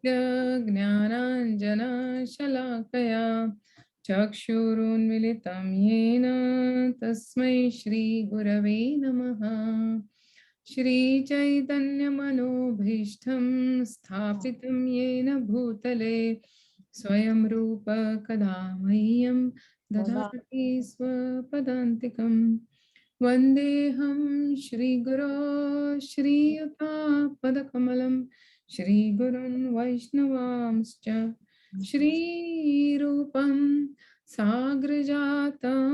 ज्ञानाञ्जनशलाकया चक्षुरुन्मिलितं येन तस्मै श्रीगुरवे नमः। श्रीचैतन्यमनोभीष्टं स्थापितं येन भूतले स्वयं रूप कदा मह्यं ददाति स्वपदान्तिकम्। वन्देऽहं श्रीगुरो श्रीयुतापदकमलं श्रीगुरुन् वैष्णवांश्च श्रीरूपं साग्रजातं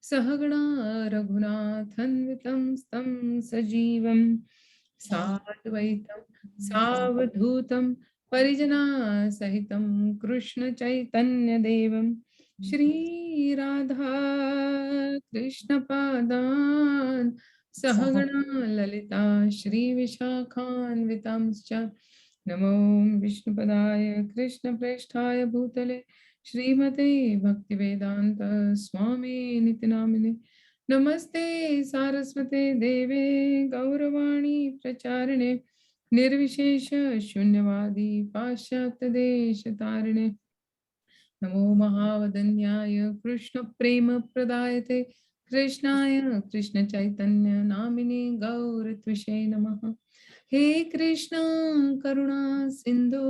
सहगणा रघुनाथन्वितं तं सजीवं साद्वैतं सावधूतं परिजनासहितं कृष्णचैतन्यदेवं श्री राधा कृष्ण पादान् सहगणा ललिता श्री विशाखान्वितांश्च नमो विष्णुपदाय कृष्ण प्रेष्ठाय भूतले श्रीमते भक्तिवेदांत स्वामी निति नामिने नमस्ते सारस्वते देवे गौरवाणी प्रचारिणे निर्विशेष शून्यवादी पाश्चात्य देश तारिणे नमो महावदन्याय कृष्ण प्रेम प्रदायते कृष्णाय कृष्ण चैतन्य नामिने गौरत्विषे नमः। हे कृष्ण करुणा सिंधु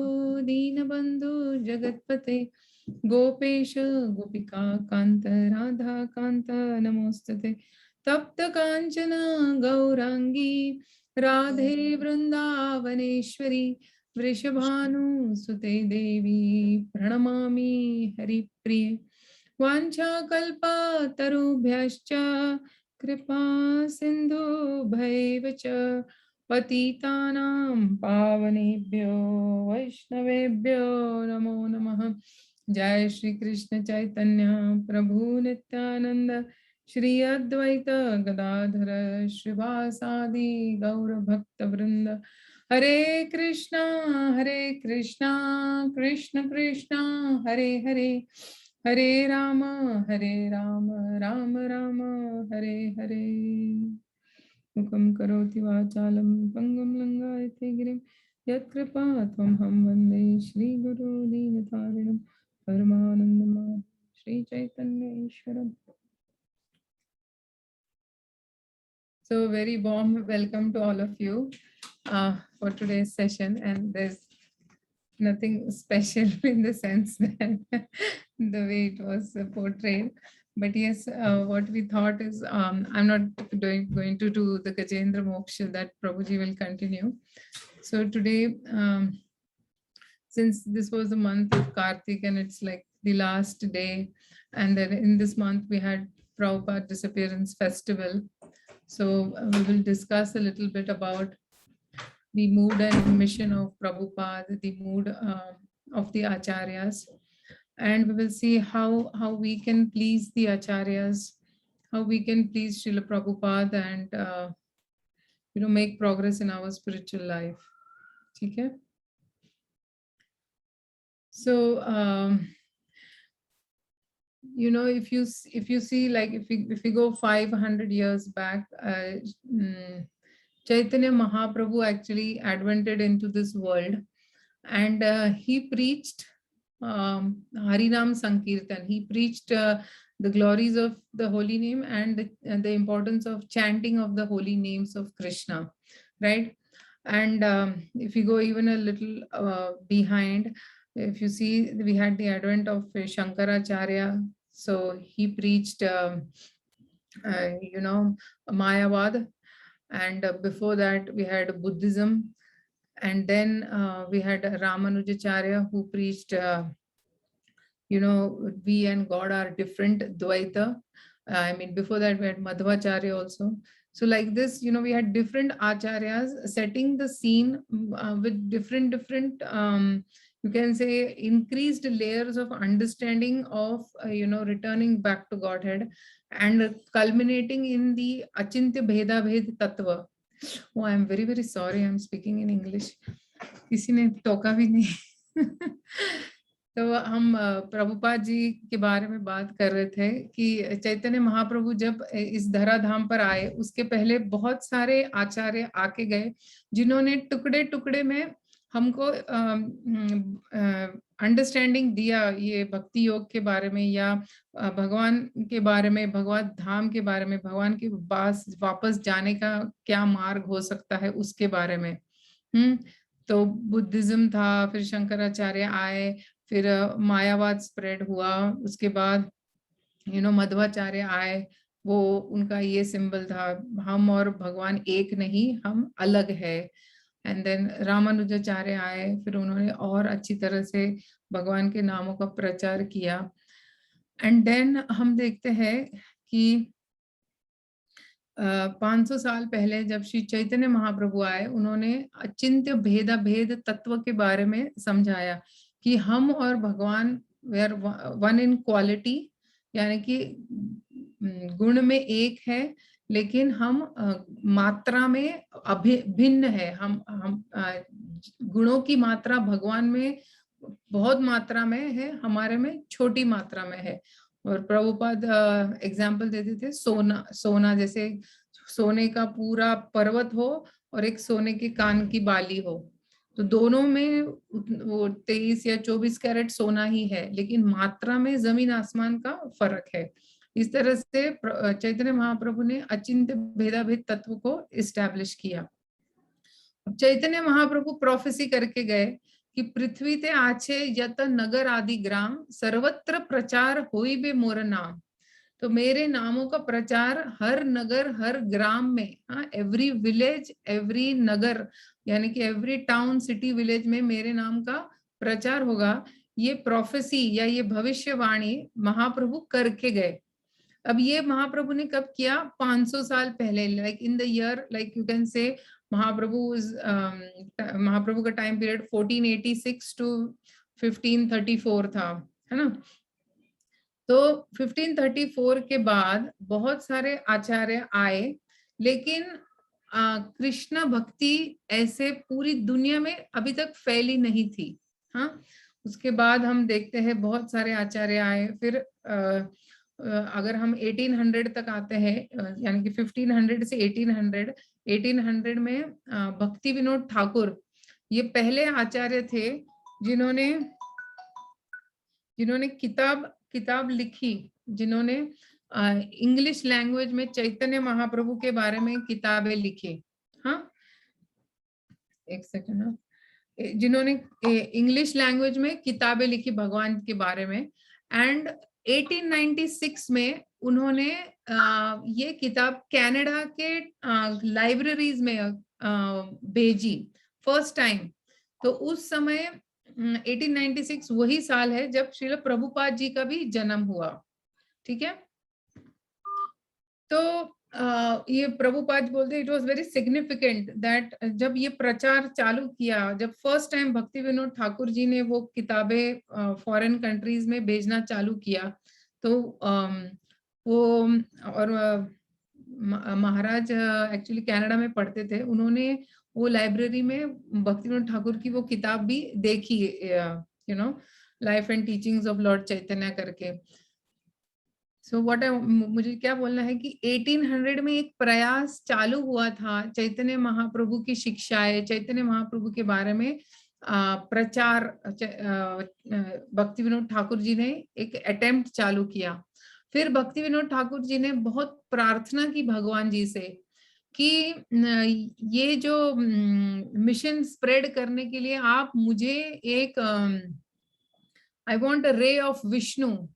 दीनबंधु जगत्पते गोपेश गोपिका कांत राधा कांत नमोस्तुते तप्त कांचन गौरांगी राधे वृंदावनेश्वरी वृषभानुसुते देवी प्रणमामि हरिप्रिये वाञ्छाकल्पतरुभ्यश्च कृपा सिन्धुभैव च पतितानां पावनेभ्यो वैष्णवेभ्यो नमो नमः। जय श्री कृष्ण चैतन्य प्रभु नित्यानंद श्री अद्वैत गदाधर श्रीवासादि गौर भक्त वृंद हरे कृष्णा कृष्ण कृष्णा हरे हरे हरे राम राम राम हरे हरे। मुखं करोति वाचालं पंगुं लंघयते गिरिं यत्कृपातमहं वन्दे श्रीगुरो दीनतारिणं परमानन्दमाधवं Sri Chaitanya ईश्वरम्। So very warm welcome to all of you for today's session, and there's nothing special in the sense that the way it was portrayed. But yes, what we thought is I'm not going to do the Gajendra Moksha, that Prabhuji will continue. So today, since this was the month of Kartik and it's like the last day, and then in this month we had Prabhupada Disappearance Festival. So we will discuss a little bit about the mood and mission of Prabhupada, the mood of the Acharyas, and we will see how we can please the Acharyas, how we can please Srila Prabhupada and make progress in our spiritual life. Okay? So if you see, like if we go 500 years back, Chaitanya Mahaprabhu actually advented into this world, and he preached Harinam Sankirtan. He preached the glories of the holy name and the importance of chanting of the holy names of Krishna, right? And if you go even a little behind, if you see, we had the advent of Shankaracharya. So he preached, Mayavad, and before that we had Buddhism, and then we had Ramanujacharya, who preached, we and God are different, Dvaita. I mean, before that we had Madhvacharya also. So like this, we had different acharyas setting the scene with different, you can say, increased layers of understanding of, returning back to Godhead and culminating in the Achintya Bheda Bhed Tattva. Oh, I'm very, very sorry. I'm speaking in English. किसी ने टोका भी नहीं। तो हम प्रभुपाद जी के बारे में बात कर रहे थे कि चैतन्य महाप्रभु जब इस धराधाम पर आए, उसके पहले बहुत सारे आचार्य आके गए जिन्होंने टुकड़े टुकड़े में हमको अंडरस्टैंडिंग दिया ये भक्ति योग के बारे में, या भगवान के बारे में, भगवत धाम के बारे में, भगवान के पास वापस जाने का क्या मार्ग हो सकता है उसके बारे में। तो बुद्धिज्म था, फिर शंकराचार्य आए, फिर मायावाद स्प्रेड हुआ, उसके बाद मध्वाचार्य आए, वो उनका ये सिंबल था, हम और भगवान एक नहीं, हम अलग है। एंड देन रामानुजाचार्य आए, फिर उन्होंने और अच्छी तरह से भगवान के नामों का प्रचार किया। एंड देन हम देखते हैं कि 500 साल पहले जब श्री चैतन्य महाप्रभु आए, उन्होंने अचिंत्य भेदा भेद तत्व के बारे में समझाया कि हम और भगवान वे आर वन इन क्वालिटी, यानी कि गुण में एक है, लेकिन हम मात्रा में भिन्न है। हम गुणों की मात्रा भगवान में बहुत मात्रा में है, हमारे में छोटी मात्रा में है। और प्रभुपाद एग्जाम्पल देते थे, सोना सोना जैसे सोने का पूरा पर्वत हो और एक सोने के कान की बाली हो, तो दोनों में वो 23 या 24 कैरेट सोना ही है, लेकिन मात्रा में जमीन आसमान का फर्क है। इस तरह से चैतन्य महाप्रभु ने अचिंत्य भेदाभेद तत्व को इस्टेब्लिश किया। चैतन्य महाप्रभु प्रोफेसी करके गए कि पृथ्वी ते आछे यत नगर आदि ग्राम, सर्वत्र प्रचार होई बे मोर नाम। तो मेरे नामों का प्रचार हर नगर हर ग्राम में, हाँ, एवरी विलेज एवरी नगर, यानी कि एवरी टाउन सिटी विलेज में मेरे नाम का प्रचार होगा। ये प्रोफेसी या ये भविष्यवाणी महाप्रभु करके गए। अब ये महाप्रभु ने कब किया? 500 साल पहले, like in the year, like you can say Mahaprabhu का टाइम पीरियड 1486 टू 1534 था, है ना। तो 1534 के बाद बहुत सारे आचार्य आए, लेकिन कृष्ण भक्ति ऐसे पूरी दुनिया में अभी तक फैली नहीं थी। हाँ, उसके बाद हम देखते हैं बहुत सारे आचार्य आए। फिर अगर हम 1800 तक आते हैं, यानी कि 1500 से 1800 में भक्ति विनोद ठाकुर ये पहले आचार्य थे जिन्होंने किताब लिखी, जिन्होंने इंग्लिश लैंग्वेज में चैतन्य महाप्रभु के बारे में किताबें लिखी। हाँ, एक सेकंड, हाँ, जिन्होंने इंग्लिश लैंग्वेज में किताबें लिखी भगवान के बारे में। एंड 1896 में उन्होंने ये किताब कनाडा के लाइब्रेरीज में भेजी फर्स्ट टाइम। तो उस समय 1896 वही साल है जब श्रील प्रभुपाद जी का भी जन्म हुआ। ठीक है, तो ये प्रभुपाद बोलते it was very significant that जब ये प्रचार चालू किया, जब फर्स्ट टाइम भक्ति विनोद ठाकुर जी ने वो किताबें फॉरेन कंट्रीज में भेजना चालू किया, तो वो और महाराज एक्चुअली कनाडा में पढ़ते थे, उन्होंने वो लाइब्रेरी में भक्ति विनोद ठाकुर की वो किताब भी देखी, life and teachings of Lord Chaitanya करके। मुझे क्या बोलना है कि 1800 में एक प्रयास चालू हुआ था, चैतन्य महाप्रभु की शिक्षाएं, चैतन्य महाप्रभु के बारे में प्रचार, भक्ति विनोद ठाकुर जी ने एक अटेम्प्ट चालू किया। फिर भक्ति विनोद ठाकुर जी ने बहुत प्रार्थना की भगवान जी से कि ये जो मिशन स्प्रेड करने के लिए आप मुझे एक I want a ray of Vishnu.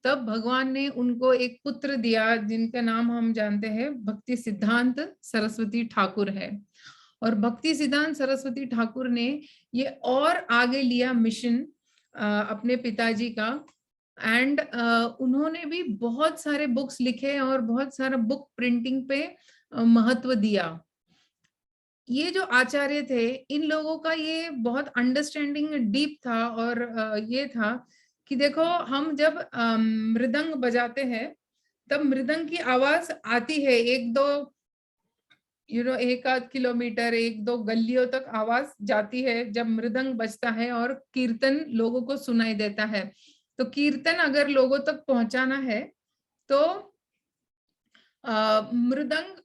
तब भगवान ने उनको एक पुत्र दिया जिनका नाम हम जानते हैं भक्ति सिद्धांत सरस्वती ठाकुर है। और भक्ति सिद्धांत सरस्वती ठाकुर ने ये और आगे लिया मिशन अपने पिताजी का। एंड उन्होंने भी बहुत सारे बुक्स लिखे और बहुत सारा बुक प्रिंटिंग पे महत्व दिया। ये जो आचार्य थे, इन लोगों का ये बहुत अंडरस्टैंडिंग डीप था, और ये था कि देखो, हम जब मृदंग बजाते हैं तब मृदंग की आवाज आती है एक दो एक आध किलोमीटर, एक दो गलियों तक आवाज जाती है जब मृदंग बजता है, और कीर्तन लोगों को सुनाई देता है। तो कीर्तन अगर लोगों तक पहुंचाना है तो मृदंग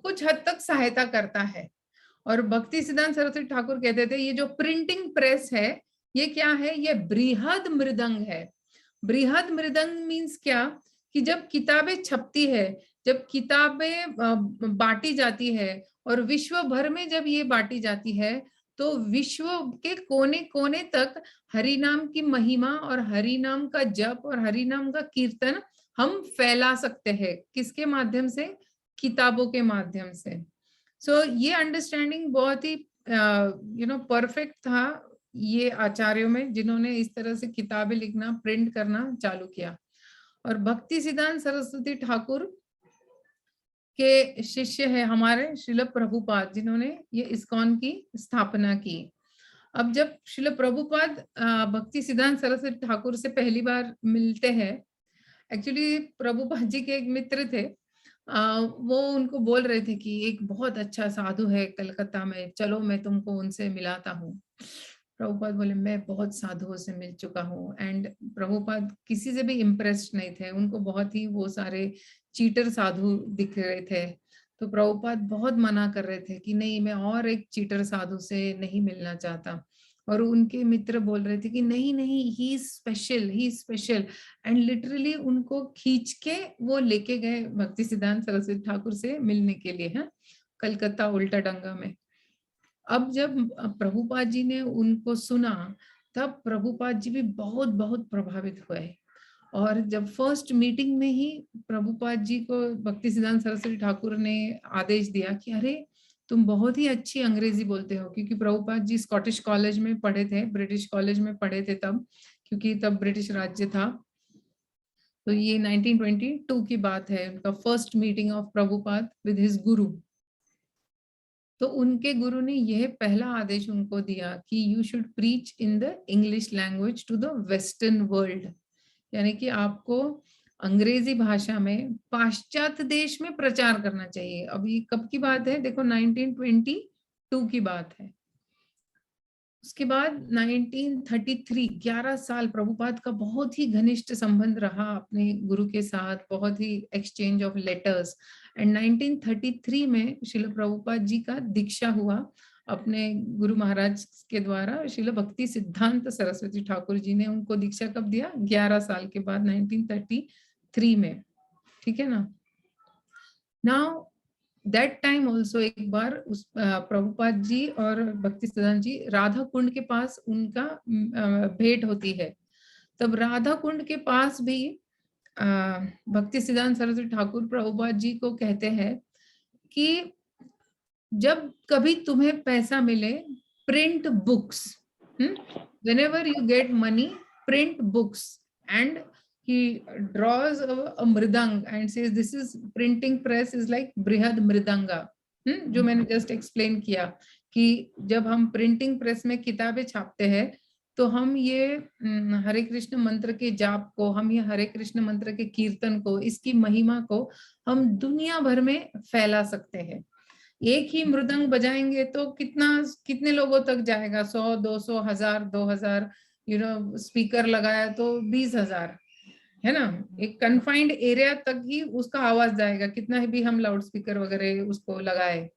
कुछ हद तक सहायता करता है। और भक्ति सिद्धांत सरस्वती ठाकुर कहते थे ये जो प्रिंटिंग प्रेस है ये क्या है, ये बृहद मृदंग है। बृहद मृदंग मीन्स क्या, कि जब किताबें छपती है, जब किताबें बांटी जाती है और विश्व भर में जब ये बांटी जाती है, तो विश्व के कोने कोने तक हरि नाम की महिमा और हरि नाम का जप और हरि नाम का कीर्तन हम फैला सकते हैं। किसके माध्यम से? किताबों के माध्यम से। सो ये अंडरस्टैंडिंग बहुत ही परफेक्ट था ये आचार्यों में, जिन्होंने इस तरह से किताबें लिखना, प्रिंट करना चालू किया। और भक्ति सिद्धांत सरस्वती ठाकुर के शिष्य है हमारे श्रील प्रभुपाद, जिन्होंने ये इस्कॉन की स्थापना की। अब जब श्रील प्रभुपाद भक्ति सिद्धांत सरस्वती ठाकुर से पहली बार मिलते हैं, एक्चुअली प्रभुपाद जी के एक मित्र थे, वो उनको बोल रहे थे कि एक बहुत अच्छा साधु है कलकत्ता में, चलो मैं तुमको उनसे मिलाता हूँ। प्रभुपाद बोले मैं बहुत साधुओं से मिल चुका हूँ, एंड प्रभुपाद किसी से भी इम्प्रेस्ड नहीं थे, उनको बहुत ही वो सारे चीटर साधु दिख रहे थे। तो प्रभुपाद बहुत मना कर रहे थे कि नहीं, मैं और एक चीटर साधु से नहीं मिलना चाहता। और उनके मित्र बोल रहे थे कि नहीं नहीं, he special, he special, and literally उनको खींच के वो लेके गए भक्ति सिद्धांत सरस्वती ठाकुर से मिलने के लिए, है कलकत्ता उल्टा डंगा में। अब जब प्रभुपाद जी ने उनको सुना, तब प्रभुपाद जी भी बहुत बहुत प्रभावित हुए। और जब फर्स्ट मीटिंग में ही प्रभुपाद जी को भक्ति सिद्धांत सरस्वती ठाकुर ने आदेश दिया कि अरे तुम बहुत ही अच्छी अंग्रेजी बोलते हो, क्योंकि प्रभुपाद जी स्कॉटिश कॉलेज में पढ़े थे, ब्रिटिश कॉलेज में पढ़े थे तब, क्योंकि तब ब्रिटिश राज्य था। तो ये 1922 की बात है, उनका first meeting of Prabhupada with his गुरु। तो उनके गुरु ने यह पहला आदेश उनको दिया कि you should preach in the English language to the western world, यानी कि आपको अंग्रेजी भाषा में पाश्चात्य देश में प्रचार करना चाहिए। अब ये कब की बात है? देखो 1922 की बात है। उसके बाद 1933, 11 साल प्रभुपाद का बहुत ही घनिष्ठ संबंध रहा अपने गुरु के साथ, बहुत ही एक्सचेंज ऑफ लेटर्स। एंड 1933 में श्रील प्रभुपाद जी का दीक्षा हुआ अपने गुरु महाराज के द्वारा। श्रील भक्ति सिद्धांत सरस्वती ठाकुर जी ने उनको दीक्षा कब दिया? 11 साल के बाद, 1933 में। ठीक है ना। नाउ दैट टाइम ऑल्सो एक बार उस प्रभुपाद जी और भक्ति सिद्धांत जी राधा कुंड के पास उनका भेंट होती है। तब राधा कुंड के पास भी भक्ति सिद्धांत सरस्वती ठाकुर प्रभुपाद जी को कहते हैं कि जब कभी तुम्हें पैसा मिले, print books, whenever you get money, print books. And he draws a mridang and says this is printing press is like brihad mridanga, जो मैंने जस्ट एक्सप्लेन किया कि जब हम प्रिंटिंग प्रेस में किताबें छापते हैं, तो हम ये हरे कृष्ण मंत्र के जाप को, हम ये हरे कृष्ण मंत्र के कीर्तन को, इसकी महिमा को हम दुनिया भर में फैला सकते हैं। एक ही मृदंग बजाएंगे तो कितने लोगों तक जाएगा? 100, 200, 1000, 2000, स्पीकर लगाया तो 20,000, है ना। एक कन्फाइंड एरिया तक ही उसका आवाज जाएगा, कितना भी हम लाउड स्पीकर वगैरह उसको लगाए।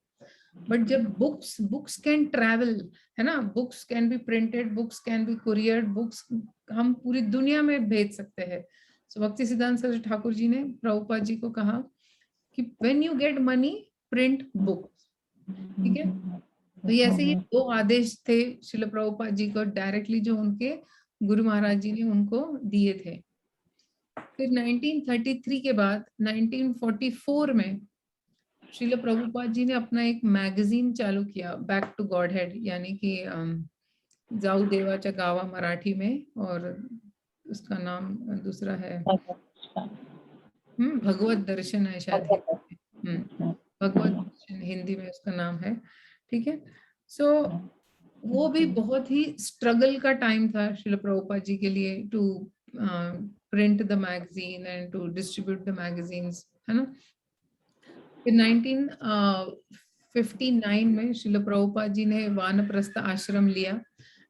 बट जब बुक्स कैन ट्रैवल, है ना, books can be printed, books can be couriered, books हम पूरी दुनिया में भेज सकते हैं। सो भक्ति सिद्धांत सरस्वती ठाकुर जी ने प्रभुपाद जी को कहा कि when you get money, print book. ठीक है। तो ये ऐसे ही 2 आदेश थे श्रील प्रभुपाद जी को डायरेक्टली, जो उनके गुरु महाराज जी ने उनको दिए थे। फिर 1933 के बाद 1944 में श्रील प्रभुपाद जी ने अपना एक मैगजीन चालू किया, बैक टू गॉड हेड, यानी कि जाऊ देवाच्या गावा मराठी में, और उसका नाम दूसरा है भगवत दर्शन है शायद, भगवत दर्शन हिंदी में उसका नाम है। ठीक है। सो वो भी बहुत ही स्ट्रगल का टाइम था श्रील प्रभुपाद जी के लिए, to print the magazine and to distribute the magazines, है ना। फिर 1959 में श्रील प्रभुपाद जी ने वानप्रस्थ आश्रम लिया,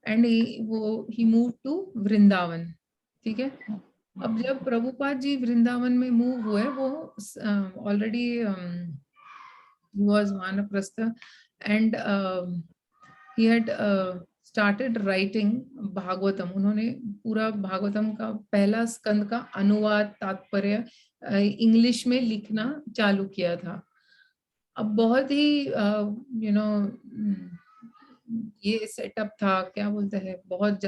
and he move to Vrindavan. ठीक है। अब जब प्रभुपाद जी वृंदावन में मूव हुए, वो ऑलरेडी वाज वानप्रस्थ, and he had started writing Bhagavatam. उन्होंने पूरा भागवतम का पहला स्कंद का अनुवाद तात्पर्य इंग्लिश में लिखना चालू किया था. अब बहुत ही यू नो ये सेटअप था, क्या बोलते हैं, बहुत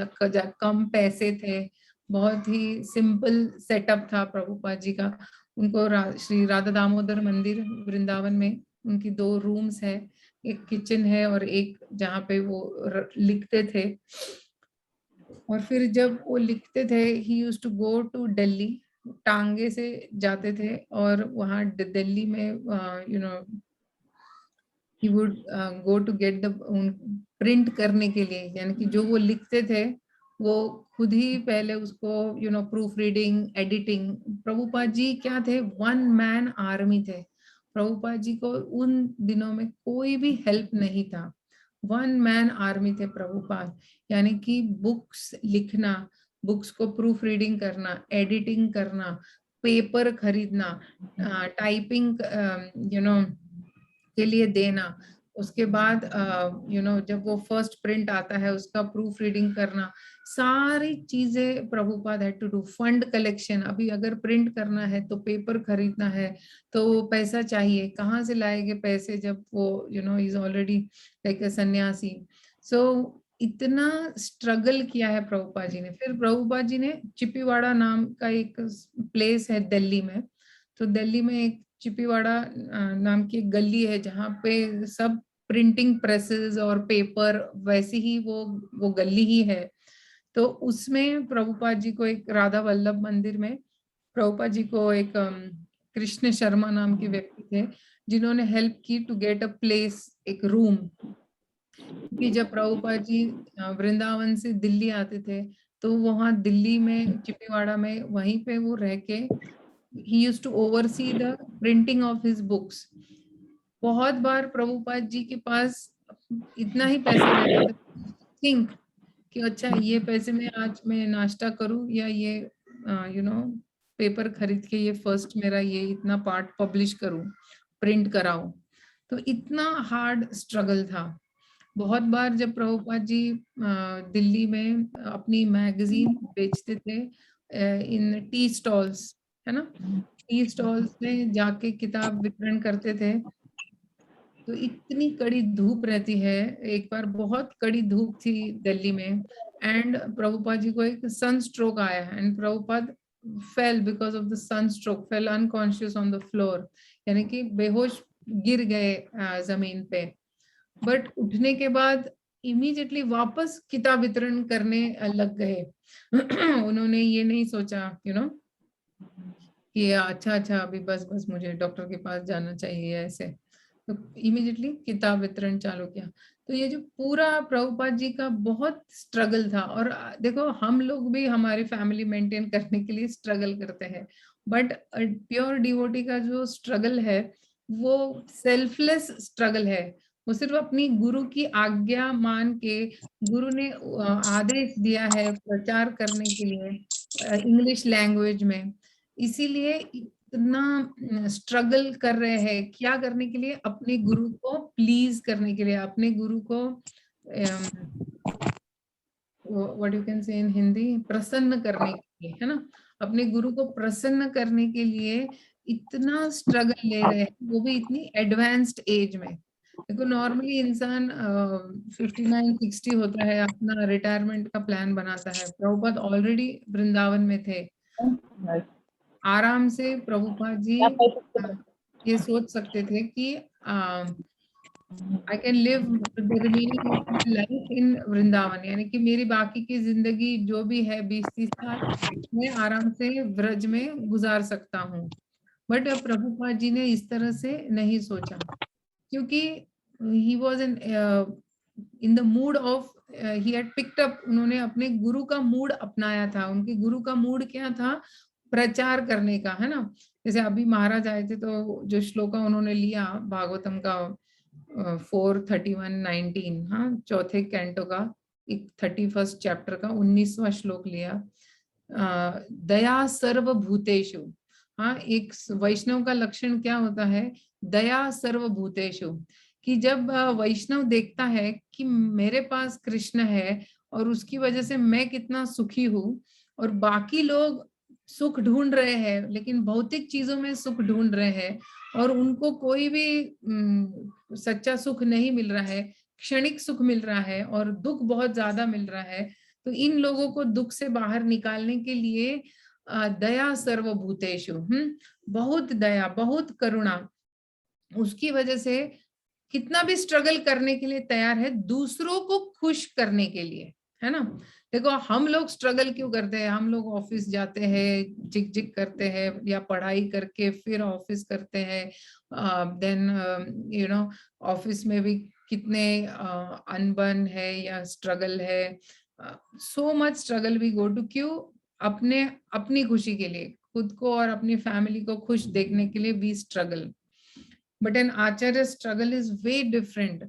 कम पैसे थे, बहुत ही सिंपल सेटअप था प्रभुपाद जी का. उनको श्री राधा दामोदर मंदिर वृंदावन में उनकी 2 रूम्स है, एक किचन है और एक जहाँ पे वो लिखते थे. और फिर जब वो लिखते थे he used to go to Delhi, टांगे से जाते थे और वहाँ दिल्ली में you know he would go to get the print करने के लिए, यानी कि जो वो लिखते थे वो खुद ही पहले उसको proof reading, editing. Prabhupada ji क्या थे, 1 मैन आर्मी थे. प्रभुपाद जी को उन दिनों में कोई भी हेल्प नहीं था. 1 मैन आर्मी थे प्रभुपाद. यानी कि बुक्स लिखना, बुक्स को प्रूफ रीडिंग करना, एडिटिंग करना, पेपर खरीदना, टाइपिंग के लिए देना, उसके बाद जब वो फर्स्ट प्रिंट आता है उसका प्रूफ रीडिंग करना, सारी चीजें Prabhupada had to do. Fund collection, अभी अगर प्रिंट करना है तो पेपर खरीदना है तो पैसा चाहिए, कहाँ से लाएंगे पैसे जब वो इज ऑलरेडी लाइक अ सन्यासी. सो इतना स्ट्रगल किया है प्रभुपाद जी ने. फिर प्रभुपाद जी ने चिपीवाड़ा नाम का एक प्लेस है दिल्ली में, तो दिल्ली में एक चिपीवाड़ा नाम की एक गली है जहाँ पे सब प्रिंटिंग प्रेसेस और पेपर, वैसे ही वो गली ही है. तो उसमें प्रभुपाद जी को एक राधा वल्लभ मंदिर में प्रभुपाद जी को एक कृष्ण शर्मा नाम के व्यक्ति थे जिन्होंने हेल्प की टू गेट अ प्लेस, एक रूम. कि जब प्रभुपाद जी वृंदावन से दिल्ली आते थे तो वहाँ दिल्ली में चिपीवाड़ा में वहीं पे वो रह के he used to oversee the printing of his books. बहुत बार प्रभुपाद जी के पास इतना ही पैसा रहता था थिंक कि अच्छा ये पैसे में आज मैं नाश्ता करूं या ये पेपर खरीद के ये फर्स्ट मेरा ये इतना पार्ट पब्लिश करूं, प्रिंट कराऊं. तो इतना हार्ड स्ट्रगल था. बहुत बार जब प्रभुपाद जी दिल्ली में अपनी मैगजीन बेचते थे इन टी स्टॉल्स, है ना, टी स्टॉल्स में जाके किताब वितरण करते थे, तो इतनी कड़ी धूप रहती है. एक बार बहुत कड़ी धूप थी दिल्ली में एंड प्रभुपाद जी को एक सन स्ट्रोक आया and Prabhupada fell because of the sun stroke, fell unconscious on the floor, यानी कि बेहोश गिर गए जमीन पे. बट उठने के बाद इमीडिएटली वापस किताब वितरण करने लग गए. उन्होंने ये नहीं सोचा कि अच्छा अभी बस बस मुझे डॉक्टर के पास जाना चाहिए ऐसे, तो इमीडिएटली किताब वितरण चालू किया. तो ये जो पूरा प्रभुपाद जी का बहुत स्ट्रगल था. और देखो हम लोग भी हमारी फैमिली मेंटेन करने के लिए स्ट्रगल करते हैं, बट प्योर डिवोटी का जो स्ट्रगल है वो सेल्फलेस स्ट्रगल है. वो सिर्फ अपनी गुरु की आज्ञा मान के, गुरु ने आदेश दिया है प्रचार करने के लिए इंग्लिश लैंग्वेज में, इसीलिए इतना स्ट्रगल कर रहे हैं. क्या करने के लिए, अपने गुरु को प्लीज करने के लिए, अपने गुरु को व्हाट यू कैन से इन हिंदी, प्रसन्न करने के लिए, है ना, अपने गुरु को प्रसन्न करने के लिए इतना स्ट्रगल ले रहे हैं, वो भी इतनी एडवांस्ड एज में. देखो नॉर्मली इंसान 59-60 होता है, अपना रिटायरमेंट का प्लान बनाता है. प्रभुपाद ऑलरेडी वृंदावन में थे, आराम से प्रभुपाद जी ये सोच सकते थे कि I can live the remaining of my life in Vrindavan, यानी कि मेरी बाकी की जिंदगी जो भी है 20-30 साल मैं आराम से व्रज में गुजार सकता हूँ. बट प्रभुपाद जी ने इस तरह से नहीं सोचा, क्योंकि he was in the mood off he had picked up, उन्होंने अपने गुरु का मूड अपनाया था. उनके गुरु का मूड क्या था, प्रचार करने का, है ना. जैसे अभी महाराज आए थे तो जो श्लोका उन्होंने लिया भागवतम का 4:31-19, हाँ, चौथे कैंटो का 31 चैप्टर का 19वां श्लोक लिया. दया सर्वभूतेषु, हाँ, एक वैष्णव का लक्षण क्या होता है, दया सर्वभूतेषु, कि जब वैष्णव देखता है कि मेरे पास कृष्ण है और उसकी वजह से मैं कितना सुखी हूँ, और बाकी लोग सुख ढूंढ रहे हैं लेकिन भौतिक चीजों में सुख ढूंढ रहे हैं, और उनको कोई भी सच्चा सुख नहीं मिल रहा है, क्षणिक सुख मिल रहा है और दुख बहुत ज्यादा मिल रहा है। तो इन लोगों को दुख से बाहर निकालने के लिए दया सर्वभूतेषु, बहुत दया, बहुत करुणा, उसकी वजह से कितना भी स्ट्रगल करने के लिए तैयार है दूसरों को खुश करने के लिए, है ना। देखो हम लोग स्ट्रगल क्यों करते हैं, हम लोग ऑफिस जाते हैं, जिक जिक करते हैं या पढ़ाई करके फिर ऑफिस करते हैं, देन ऑफिस में भी कितने अनबन है या स्ट्रगल है, so much struggle we go to, क्यों, अपने अपनी खुशी के लिए, खुद को और अपनी फैमिली को खुश देखने के लिए we struggle. But an acharya's struggle is way different.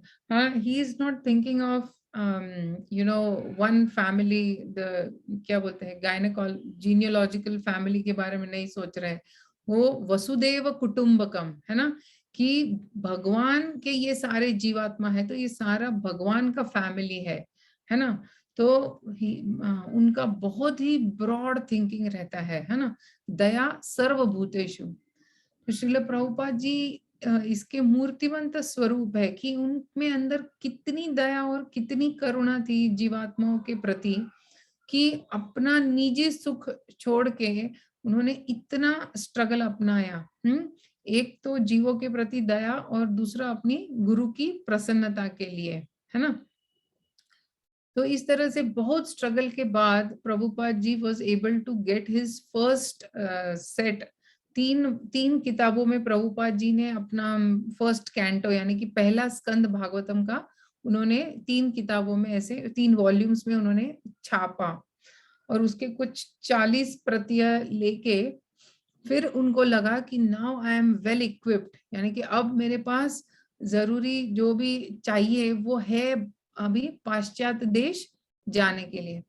He is not thinking of one family, the क्या बोलते हैं गायनेकॉल जीनियोलॉजिकल फैमिली के बारे में नहीं सोच रहे हैं, वो वसुदेव कुटुंबकम है ना, कि भगवान के ये सारे जीवात्मा है तो ये सारा भगवान का फैमिली है ना। तो उनका बहुत ही ब्रॉड थिंकिंग रहता है ना। दया सर्वभूतेषु। तो श्रील प्रभुपाद जी इसके मूर्तिवंत स्वरूप है कि उनमें अंदर कितनी दया और कितनी करुणा थी जीवात्माओं के प्रति, कि अपना निजी सुख छोड़ के उन्होंने इतना स्ट्रगल अपनाया। एक तो जीवों के प्रति दया और दूसरा अपनी गुरु की प्रसन्नता के लिए, है ना। तो इस तरह से बहुत स्ट्रगल के बाद Prabhupada ji was able to get his first set. तीन किताबों में प्रभुपाद जी ने अपना फर्स्ट कैंटो यानी कि पहला स्कंद भागवतम का उन्होंने 3 किताबों में ऐसे 3 वॉल्यूम्स में उन्होंने छापा, और उसके कुछ 40 प्रतियां लेके फिर उनको लगा कि now I am well equipped, यानी कि अब मेरे पास जरूरी जो भी चाहिए वो है अभी पाश्चात्य देश जाने के लिए।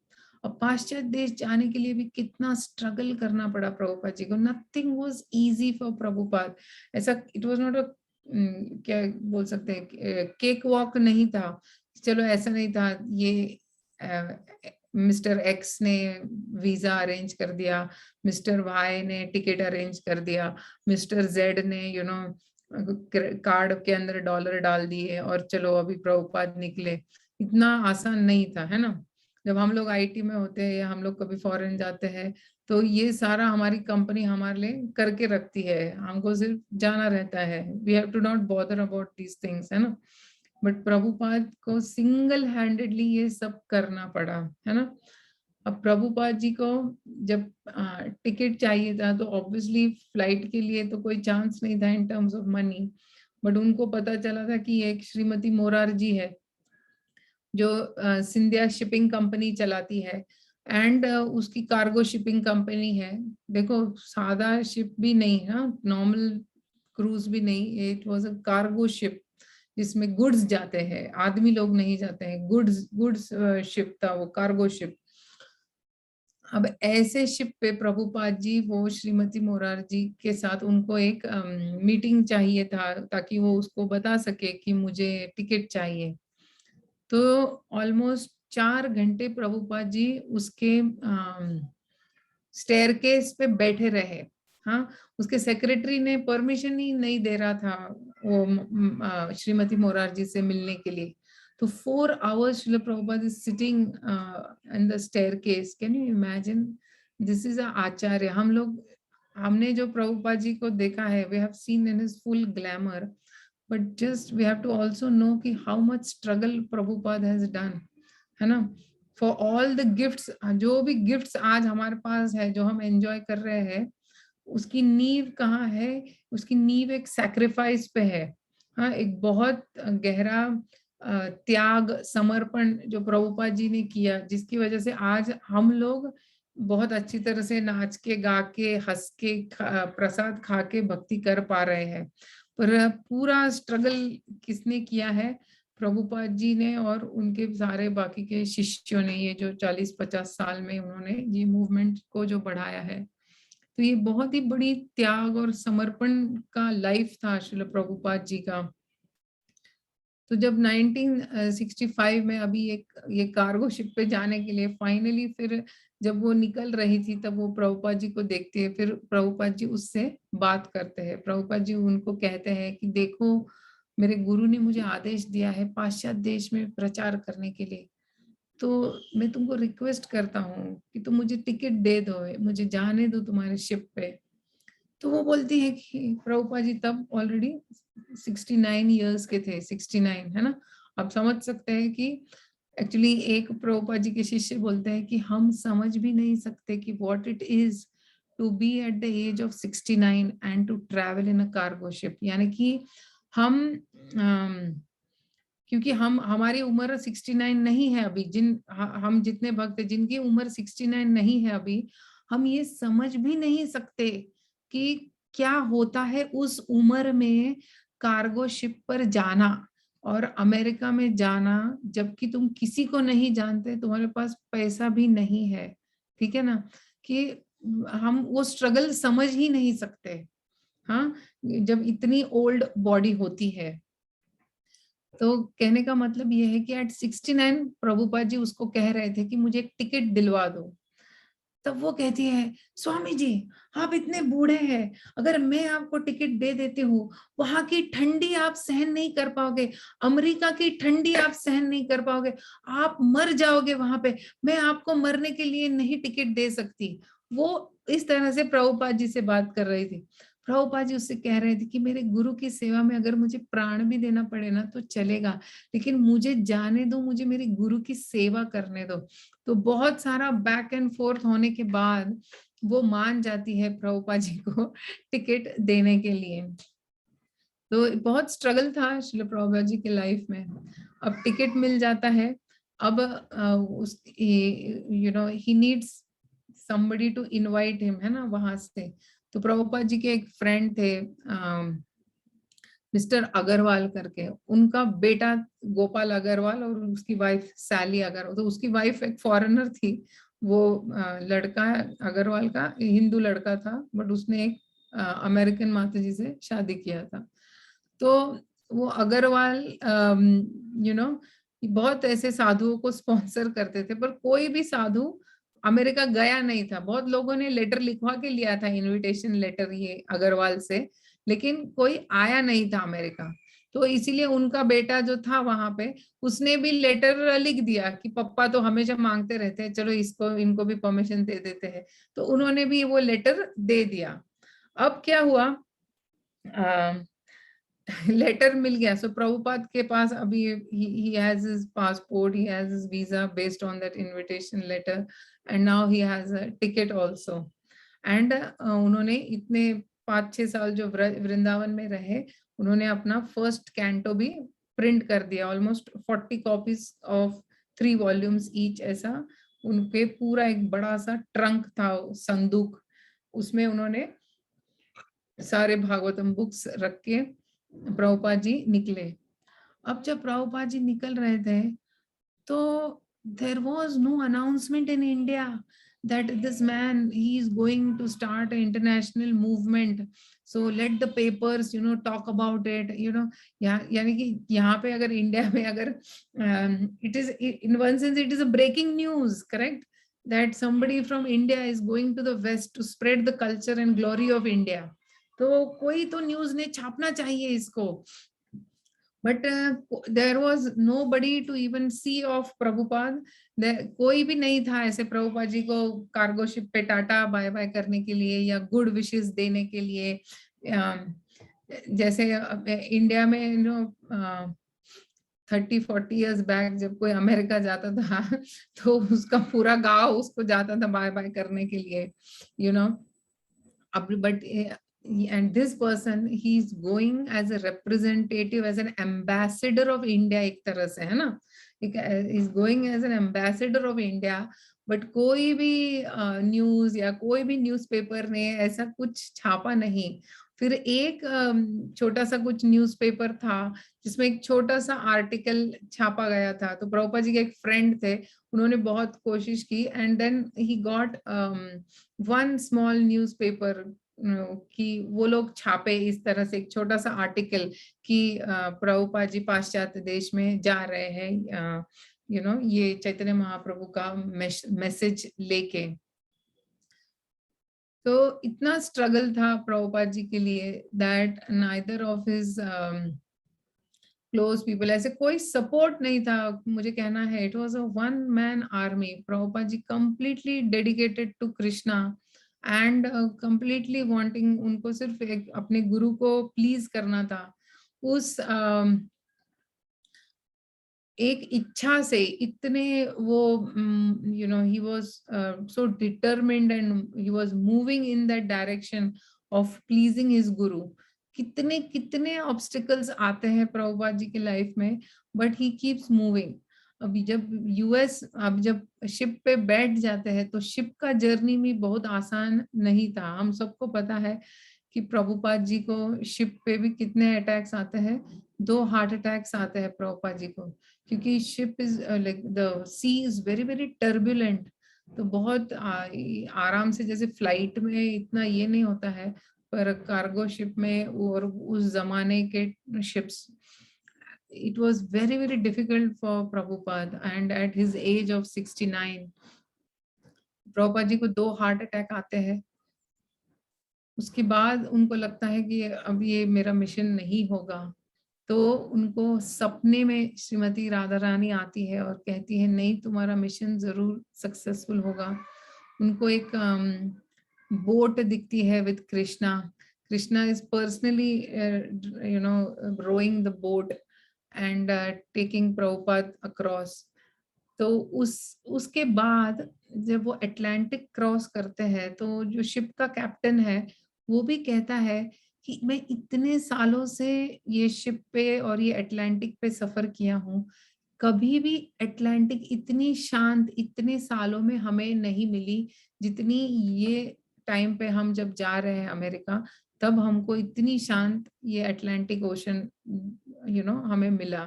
अब पाश्चात्य देश जाने के लिए भी कितना स्ट्रगल करना पड़ा प्रभुपाद जी को। Nothing was easy for Prabhupada. ऐसा इट वाज नॉट अ क्या बोल सकते हैं, केक वॉक नहीं था। चलो ऐसा नहीं था ये मिस्टर एक्स ने वीजा अरेंज कर दिया, मिस्टर वाई ने टिकट अरेंज कर दिया, मिस्टर जेड ने कार्ड के अंदर डॉलर डाल दिए और चलो अभी प्रभुपाद निकले। इतना आसान नहीं था, है ना। जब हम लोग आईटी में होते हैं या हम लोग कभी फॉरेन जाते हैं तो ये सारा हमारी कंपनी हमारे लिए करके रखती है, हमको सिर्फ जाना रहता है। We have to not bother about these things, है ना। बट प्रभुपाद को सिंगल हैंडेडली ये सब करना पड़ा, है ना। अब प्रभुपाद जी को जब टिकट चाहिए था तो ऑब्वियसली फ्लाइट के लिए तो कोई चांस नहीं था in terms of money, but उनको पता चला था कि एक श्रीमती मोरारजी है जो सिंधिया शिपिंग कंपनी चलाती है, एंड उसकी कार्गो शिपिंग कंपनी है। देखो सादा शिप भी नहीं ना, नॉर्मल क्रूज भी नहीं, it was a cargo ship जिसमें गुड्स जाते हैं, आदमी लोग नहीं जाते हैं, गुड्स गुड्स शिप था वो, कार्गो शिप। अब ऐसे शिप पे प्रभुपाद जी वो श्रीमती मोरारजी के साथ उनको एक मीटिंग चाहिए था ताकि वो उसको बता सके कि मुझे टिकट चाहिए। तो ऑलमोस्ट 4 घंटे प्रभुपाद जी उसके स्टेयरकेस पे बैठे रहे। हाँ, उसके सेक्रेटरी ने परमिशन ही नहीं दे रहा था वो श्रीमती मोरारजी से मिलने के लिए। तो 4 hours Srila Prabhupada is sitting in the staircase. Can you imagine? This is a आचार्य। हम लोग हमने जो प्रभुपाद जी को देखा है, we have seen in his full glamour, but just we have to also know कि how much struggle Prabhupada has done, है ना। फॉर ऑल द गिफ्ट्स, जो भी गिफ्ट्स आज हमारे पास है जो हम एंजॉय कर रहे हैं, उसकी नींव कहाँ है, उसकी नींव एक सैक्रिफाइस पे है। हाँ, एक बहुत गहरा त्याग समर्पण जो प्रभुपाद जी ने किया, जिसकी वजह से आज हम लोग बहुत अच्छी तरह से नाच के गा के हंस के प्रसाद खा के भक्ति कर पा रहे हैं। पर पूरा स्ट्रगल किसने किया है? प्रभुपाद जी ने और उनके सारे बाकी के शिष्यों ने, ये जो 40-50 साल में उन्होंने ये मूवमेंट को जो बढ़ाया है। तो ये बहुत ही बड़ी त्याग और समर्पण का लाइफ था श्रील प्रभुपाद जी का। तो जब 1965 में अभी ये कार्गो शिप पे जाने के लिए फाइनली फिर जब वो निकल रही थी, तब वो प्रभुपाद जी को देखती है, फिर प्रभुपाद जी उससे बात करते हैं। प्रभुपाद जी उनको कहते हैं कि देखो, मेरे गुरु ने मुझे आदेश दिया है पाश्चात्य देश में प्रचार करने के लिए, तो मैं तुमको रिक्वेस्ट करता हूँ कि तुम मुझे टिकट दे दो, मुझे जाने दो तुम्हारे शिप पे। तो वो बोलती है कि प्रभुपाद जी तब ऑलरेडी 69 ईयर्स के थे, 69 है ना। आप समझ सकते हैं कि एक्चुअली एक प्रभुपाद जी के शिष्य बोलते हैं कि हम समझ भी नहीं सकते कि what it is to be at the age of 69 and to travel in a cargo ship. यानी कि हम क्योंकि हम हमारी उम्र 69 नहीं है अभी, हम जितने भक्त हैं जिनकी उम्र 69 नहीं है अभी, हम ये समझ भी नहीं सकते कि क्या होता है उस उम्र में कार्गो शिप पर जाना और अमेरिका में जाना, जबकि तुम किसी को नहीं जानते, तुम्हारे पास पैसा भी नहीं है, ठीक है ना, कि हम वो स्ट्रगल समझ ही नहीं सकते। हाँ, जब इतनी ओल्ड बॉडी होती है। तो कहने का मतलब ये है कि एट 69 प्रभुपाद जी उसको कह रहे थे कि मुझे एक टिकट दिलवा दो। तब वो कहती है, स्वामी जी आप इतने बूढ़े हैं, अगर मैं आपको टिकट दे देती हूँ, वहां की ठंडी आप सहन नहीं कर पाओगे, अमेरिका की ठंडी आप सहन नहीं कर पाओगे, आप मर जाओगे वहां पे, मैं आपको मरने के लिए नहीं टिकट दे सकती। वो इस तरह से प्रभुपाद जी से बात कर रही थी। प्रभुपाद जी उससे कह रहे थे कि मेरे गुरु की सेवा में अगर मुझे प्राण भी देना पड़े ना तो चलेगा, लेकिन मुझे जाने दो, मुझे मेरे गुरु की सेवा करने दो। तो बहुत सारा बैक एंड फोर्थ होने के बाद वो मान जाती है प्रभुपाद जी को टिकट देने के लिए। तो बहुत स्ट्रगल था श्रील प्रभुपाद जी के लाइफ में। अब टिकट मिल जाता है। अब उस he needs somebody to invite him, है ना, वहां से। तो प्रभुपाद जी के एक फ्रेंड थे मिस्टर अग्रवाल करके, उनका बेटा गोपाल अग्रवाल और उसकी वाइफ सैली अग्रवाल। तो उसकी वाइफ एक फॉरेनर थी, वो लड़का अग्रवाल का हिंदू लड़का था, बट उसने एक अमेरिकन माता जी से शादी किया था। तो वो अग्रवाल बहुत ऐसे साधुओं को स्पॉन्सर करते थे, पर कोई भी साधु अमेरिका गया नहीं था। बहुत लोगों ने लेटर लिखवा के लिया था, इनविटेशन लेटर ये अग्रवाल से, लेकिन कोई आया नहीं था अमेरिका। तो इसीलिए उनका बेटा जो था वहां पे, उसने भी लेटर लिख दिया कि पापा तो हमेशा मांगते रहते हैं, चलो इसको इनको भी परमिशन दे देते हैं। तो उन्होंने भी वो लेटर दे दिया। अब क्या हुआ, लेटर मिल गया। सो प्रभुपाद के पास अभी he has his passport, he has his visa based on that invitation letter, and now he has a ticket also. And उन्होंने इतने 5-6 साल जो वृंदावन में रहे, उन्होंने अपना फर्स्ट कैंटो भी प्रिंट कर दिया, almost 40 copies of 3 volumes each. ऐसा उनके पूरा एक बड़ा सा ट्रंक था, संदूक, उसमें उन्होंने सारे भागवतम बुक्स रख के प्रभुपाद जी निकले। अब जब प्रभुपाद जी निकल रहे थे, तो there was no announcement in India that this man he is going to start an international movement, so let the papers talk about it, यानी कि यहाँ पे अगर इंडिया में अगर it is in one sense it is a breaking news, correct, that somebody from India is going to the west to spread the culture and glory of India. तो कोई तो न्यूज ने छापना चाहिए इसको। But there was nobody to even see off Prabhupada. कोई भी नहीं था ऐसे प्रभुपाद जी को कार्गो शिप पे टाटा बाय बाय करने के लिए या गुड विशेस देने के लिए। जैसे इंडिया में 30-40 ईयर्स बैक जब कोई अमेरिका जाता था तो उसका पूरा गांव उसको जाता था बाय बाय करने के लिए, but and this person he is going as a representative, as an ambassador of India एक तरह से, है ना, is going as an ambassador of India। But कोई भी न्यूज या कोई भी न्यूज़पेपर ने ऐसा कुछ छापा नहीं। फिर एक छोटा सा कुछ न्यूज़पेपर था जिसमें एक छोटा सा आर्टिकल छापा गया था। तो प्रभुपाद जी के एक फ्रेंड थे, उन्होंने बहुत कोशिश की, and then he got one small newspaper कि वो लोग छापे इस तरह से एक छोटा सा आर्टिकल कि प्रभुपाद जी पाश्चात्य देश में जा रहे हैं, ये चैतन्य महाप्रभु का मैसेज लेके। तो इतना स्ट्रगल था प्रभुपाद जी के लिए that neither of his close people, ऐसे कोई सपोर्ट नहीं था। मुझे कहना है it was a one man army. Prabhupada ji completely dedicated to Krishna and completely wanting, उनको सिर्फ एक अपने गुरु को प्लीज करना था। उस एक इच्छा से इतने वो he was so determined and he was moving in that direction of pleasing his गुरु। कितने कितने ऑब्स्टिकल्स आते हैं प्रभुपाद जी की लाइफ में, बट ही कीप्स मूविंग। अभी जब अब जब शिप पे बैठ जाते हैं तो शिप का जर्नी भी बहुत आसान नहीं था। हम सबको पता है कि प्रभुपाद जी को शिप पे भी कितने अटैक्स आते हैं, 2 हार्ट अटैक्स आते हैं प्रभुपाद जी को, क्योंकि ship is like the sea is very very turbulent. तो बहुत आराम से, जैसे फ्लाइट में इतना ये नहीं होता है, पर कार्गो शिप में और उस जमाने के ships, it was very very difficult for Prabhupada, and at his age of 69 Prabhupada ji को 2 हार्ट अटैक आते हैं। उसके बाद उनको लगता है कि अब ये मेरा मिशन नहीं होगा, तो उनको सपने में श्रीमती राधा रानी आती है और कहती है नहीं, तुम्हारा मिशन जरूर सक्सेसफुल होगा। उनको एक बोट दिखती है with Krishna. Krishna is personally rowing the boat and taking Prabhupada across. तो उसके बाद जब वो अटलांटिक क्रॉस करते हैं तो जो शिप का कैप्टन है वो भी कहता है कि मैं इतने सालों से ये शिप पे और ये अटलांटिक पे सफर किया हूँ, कभी भी अटलांटिक इतनी शांत इतने सालों में हमें नहीं मिली जितनी ये टाइम पे हम जब जा रहे हैं अमेरिका, तब हमको इतनी शांत ये अटलांटिक ओशन हमें मिला।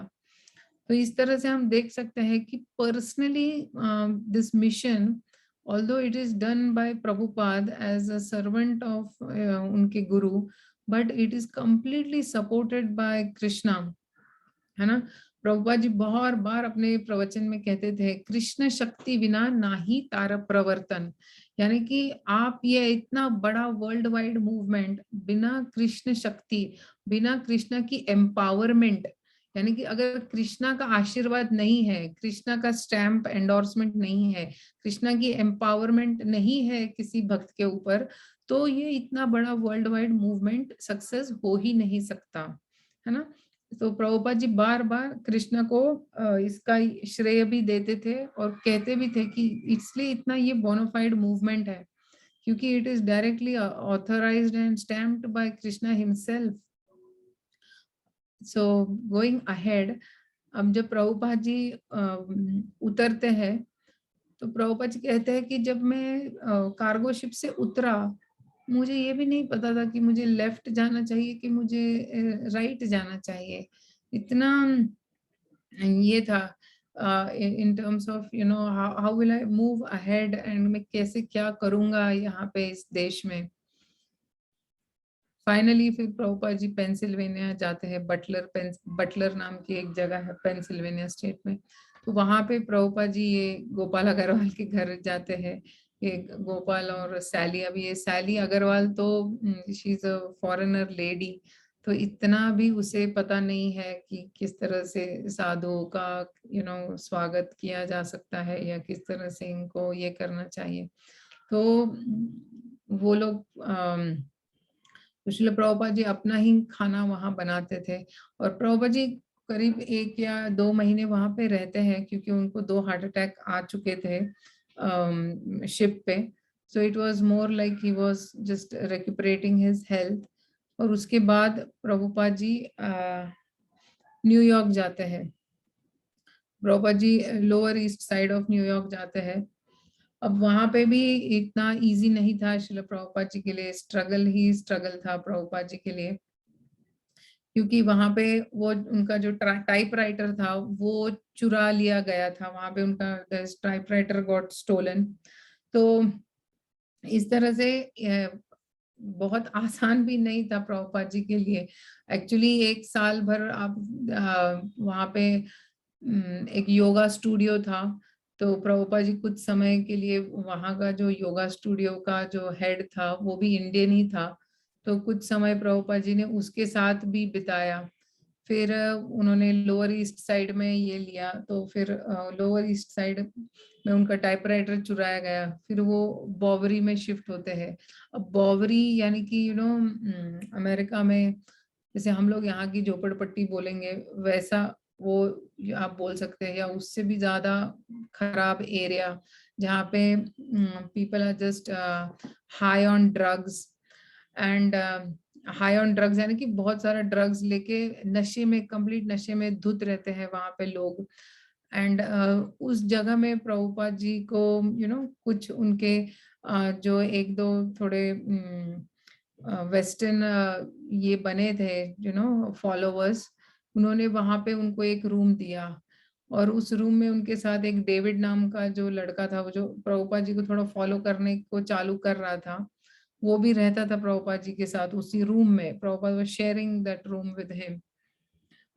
तो इस तरह से हम देख सकते हैं कि personally this mission, although it is done by Prabhupada as a servant of उनके गुरु, but it is completely supported by Krishna, है ना। प्रभुपाद जी बहुत बार अपने प्रवचन में कहते थे कृष्ण शक्ति बिना नाही तार प्रवर्तन, यानी कि आप ये इतना बड़ा वर्ल्ड वाइड मूवमेंट बिना कृष्ण शक्ति, बिना कृष्णा की एम्पावरमेंट, यानी कि अगर कृष्णा का आशीर्वाद नहीं है, कृष्णा का स्टैम्प एंडोर्समेंट नहीं है, कृष्णा की एम्पावरमेंट नहीं है किसी भक्त के ऊपर, तो ये इतना बड़ा वर्ल्ड वाइड मूवमेंट सक्सेस हो ही नहीं सकता, है ना। तो प्रभुपाद जी बार बार कृष्णा को इसका श्रेय भी देते थे और कहते भी थे कि इसलिए इतना ये बोनाफाइड मूवमेंट है क्योंकि it is directly authorised and stamped by Krishna himself. So going ahead, अब जब प्रभुपाद जी उतरते हैं तो प्रभुपाद जी कहते हैं कि जब मैं कार्गो शिप से उतरा, मुझे ये भी नहीं पता था कि मुझे लेफ्ट जाना चाहिए कि मुझे राइट जाना चाहिए। इतना ये था in terms of how will I move ahead and मैं कैसे क्या करूंगा यहाँ पे इस देश में। फाइनली फिर प्रभुपाद जी पेंसिल्वेनिया जाते हैं, बटलर नाम की एक जगह है पेंसिल्वेनिया स्टेट में। तो वहां पे प्रभुपाद जी ये गोपाल अग्रवाल के घर जाते हैं। ये गोपाल और सैली, अभी ये सैली अग्रवाल तो she is a foreigner lady, तो इतना भी उसे पता नहीं है कि किस तरह से साधुओं का स्वागत किया जा सकता है या किस तरह से इनको ये करना चाहिए। तो वो लोग तो श्रील प्रभुपाद जी अपना ही खाना वहां बनाते थे और प्रभुपाद जी करीब 1 या 2 महीने वहां पे रहते हैं क्योंकि उनको 2 हार्ट अटैक आ चुके थे शिप पे। So it was more like he was just recuperating his health. और उसके बाद प्रभुपाद जी न्यूयॉर्क जाते हैं। Prabhupada ji Lower East Side of New York जाते हैं। अब वहां पे भी इतना इजी नहीं था श्रील प्रभुपाद जी के लिए, स्ट्रगल ही स्ट्रगल था प्रभुपाद जी के लिए, क्योंकि वहां पे वो उनका जो टाइपराइटर था वो चुरा लिया गया था। वहां पे उनका टाइपराइटर गॉट स्टोलन। तो इस तरह से बहुत आसान भी नहीं था प्रभुपाद जी के लिए। एक्चुअली एक साल भर आप वहाँ पे एक योगा स्टूडियो था, तो प्रभुपाद जी कुछ समय के लिए वहाँ का जो योगा स्टूडियो का जो हेड था वो भी इंडियन ही था, तो कुछ समय प्रभुपाद जी ने उसके साथ भी बिताया। फिर उन्होंने लोअर ईस्ट साइड में ये लिया, तो फिर लोअर ईस्ट साइड में उनका टाइपराइटर चुराया गया, फिर वो बॉवरी में शिफ्ट होते हैं। अब बॉवरी यानी कि अमेरिका में जैसे हम लोग यहाँ की झोपड़पट्टी बोलेंगे, वैसा वो आप बोल सकते हैं, या उससे भी ज्यादा खराब एरिया, जहाँ पे people are just high on drugs and high on drugs, यानी कि बहुत सारा ड्रग्स लेके नशे में, कंप्लीट नशे में धुत रहते हैं वहां पे लोग। एंड उस जगह में प्रभुपाद जी को कुछ उनके जो एक दो थोड़े वेस्टर्न ये बने थे फॉलोवर्स, उन्होंने वहां पे उनको एक रूम दिया, और उस रूम में उनके साथ एक डेविड नाम का जो लड़का था, वो जो प्रभुपाद जी को थोड़ा फॉलो करने को चालू कर रहा था, वो भी रहता था प्रभुपाद जी के साथ उसी रूम में। Prabhupada was sharing that room with him.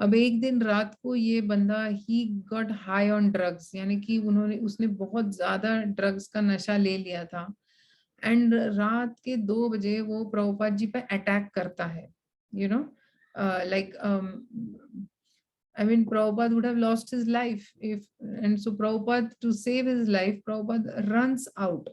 अब एक दिन रात को ये बंदा he got high on drugs, यानी कि उसने बहुत ज्यादा ड्रग्स का नशा ले लिया था, एंड रात के 2 बजे वो प्रभुपाद जी पे अटैक करता है, you know like I mean, Prabhupada would have lost his life if, and so Prabhupada, to save his life, Prabhupada runs out,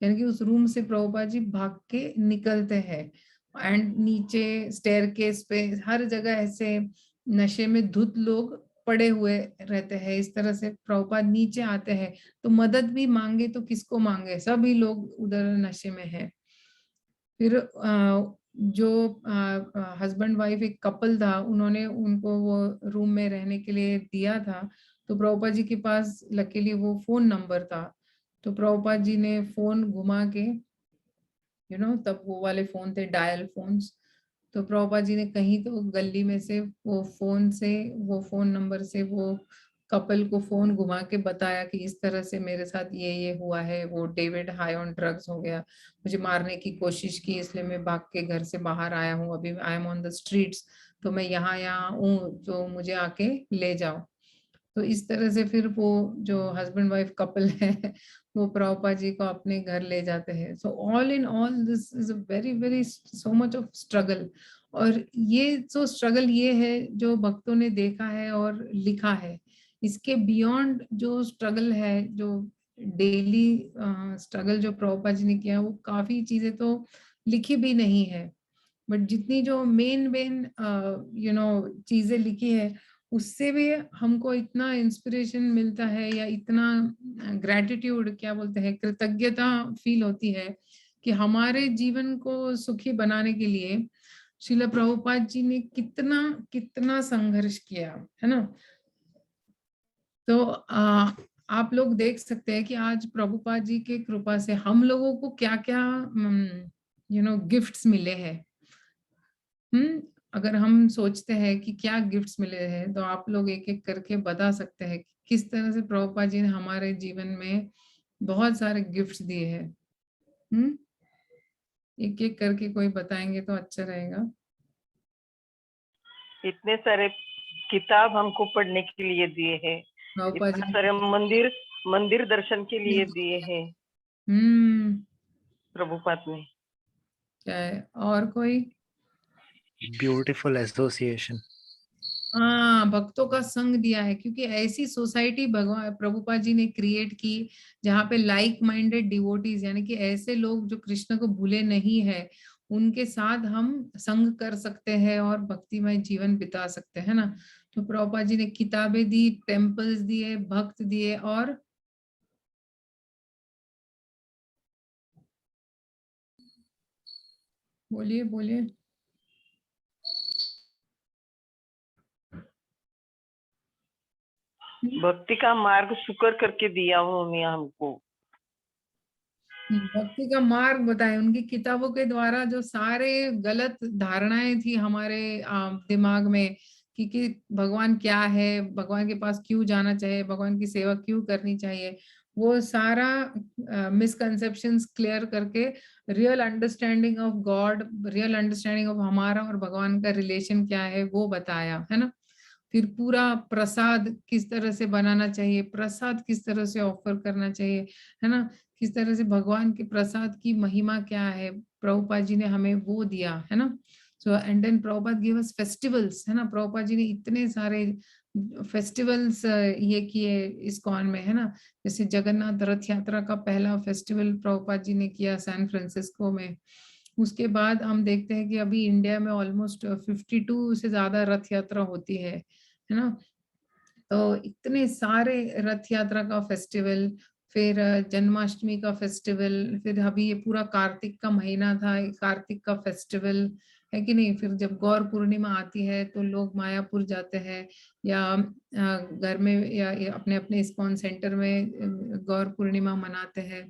यानी कि उस रूम से प्रभुपाद जी भाग के निकलते हैं, एंड नीचे स्टेयरकेस पे हर जगह ऐसे नशे में धुत लोग पड़े हुए रहते हैं। इस तरह से प्रभुपाद नीचे आते हैं, तो मदद भी मांगे तो किसको मांगे, सभी लोग उधर नशे में है। फिर जो हस्बैंड वाइफ एक कपल था, उन्होंने उनको वो रूम में रहने के लिए दिया था, तो प्रभुपाद जी के पास लकीली वो फोन नंबर था, तो प्रभुपाद जी ने फोन घुमा के, तब वो वाले फोन थे डायल फोन्स, तो प्रभुपाद जी ने कहीं तो गली में से वो फोन नंबर से वो कपल को फोन घुमा के बताया कि इस तरह से मेरे साथ ये हुआ है, वो डेविड हाई ऑन ड्रग्स हो गया, मुझे मारने की कोशिश की, इसलिए मैं भाग के घर से बाहर आया हूँ, अभी I am on the streets, तो मैं यहाँ यहाँ हूँ, तो मुझे आके ले जाओ। तो इस तरह से फिर वो जो हस्बैंड वाइफ कपल है वो प्रभुपाद जी को अपने घर ले जाते हैं। So all in all this is a very very so much of struggle. और ये जो स्ट्रगल ये है जो भक्तों ने देखा है और लिखा है, इसके बियॉन्ड जो स्ट्रगल है, जो डेली स्ट्रगल जो प्रभुपाद जी ने किया, वो काफी चीजें तो लिखी भी नहीं है, बट जितनी जो मेन मेन चीजें लिखी है, उससे भी हमको इतना इंस्पिरेशन मिलता है, या इतना ग्रेटिट्यूड क्या बोलते हैं, कृतज्ञता फील होती है कि हमारे जीवन को सुखी बनाने के लिए श्रील प्रभुपाद जी ने कितना कितना संघर्ष किया है ना। तो आप लोग देख सकते हैं कि आज प्रभुपाद जी के कृपा से हम लोगों को क्या क्या गिफ्ट्स मिले हैं। अगर हम सोचते हैं कि क्या गिफ्ट्स मिले हैं, तो आप लोग एक एक करके बता सकते हैं कि किस तरह से प्रभुपाद जी ने हमारे जीवन में बहुत सारे गिफ्ट्स दिए हैं। हम्म एक एक करके कोई बताएंगे तो अच्छा रहेगा। इतने सारे किताब हमको पढ़ने के लिए दिए हैं, प्रभुपाद इतना जी सारे मंदिर दर्शन के लिए दिए हैं प्रभुपाद ने। क्या है और कोई? Beautiful association. हाँ, भक्तों का संग दिया है, क्योंकि ऐसी सोसाइटी भगवान प्रभुपाद जी ने क्रिएट की जहाँ पे लाइक माइंडेड डिवोटीज, यानी कि ऐसे लोग जो कृष्ण को भूले नहीं है, उनके साथ हम संग कर सकते हैं और भक्तिमय जीवन बिता सकते हैं ना। तो प्रभुपाद जी ने किताबें दी, टेम्पल्स दिए, भक्त दिए, और बोलिए बोलिए। भक्ति का मार्ग सुकर करके दिया उन्होंने हमको। भक्ति का मार्ग बताए, उनकी किताबों के द्वारा जो सारे गलत धारणाएं थी हमारे दिमाग में कि भगवान क्या है, भगवान के पास क्यों जाना चाहिए, भगवान की सेवा क्यों करनी चाहिए, वो सारा मिसकंसेप्शंस क्लियर करके real understanding of God, real understanding of हमारा और भगवान का रिलेशन क्या है वो बताया, है ना। फिर पूरा प्रसाद किस तरह से बनाना चाहिए, प्रसाद किस तरह से ऑफर करना चाहिए, है ना, किस तरह से भगवान के प्रसाद की महिमा क्या है, प्रभुपाद जी ने हमें वो दिया, है ना। So and then Prabhupada give us festivals, है ना, प्रभुपाद जी ने इतने सारे फेस्टिवल्स ये किए इस्कॉन में, है ना। जैसे जगन्नाथ रथ यात्रा का पहला फेस्टिवल प्रभुपाद जी ने किया सैन फ्रांसिस्को में। उसके बाद हम देखते हैं कि अभी इंडिया में ऑलमोस्ट 52 से ज्यादा रथ यात्रा होती है ना। तो इतने सारे रथ यात्रा का फेस्टिवल, फिर जन्माष्टमी का फेस्टिवल, फिर अभी ये पूरा कार्तिक का महीना था, कार्तिक का फेस्टिवल है कि नहीं। फिर जब गौर पूर्णिमा आती है तो लोग मायापुर जाते हैं या घर में या अपने अपने इस्कॉन सेंटर में गौर पूर्णिमा मनाते हैं।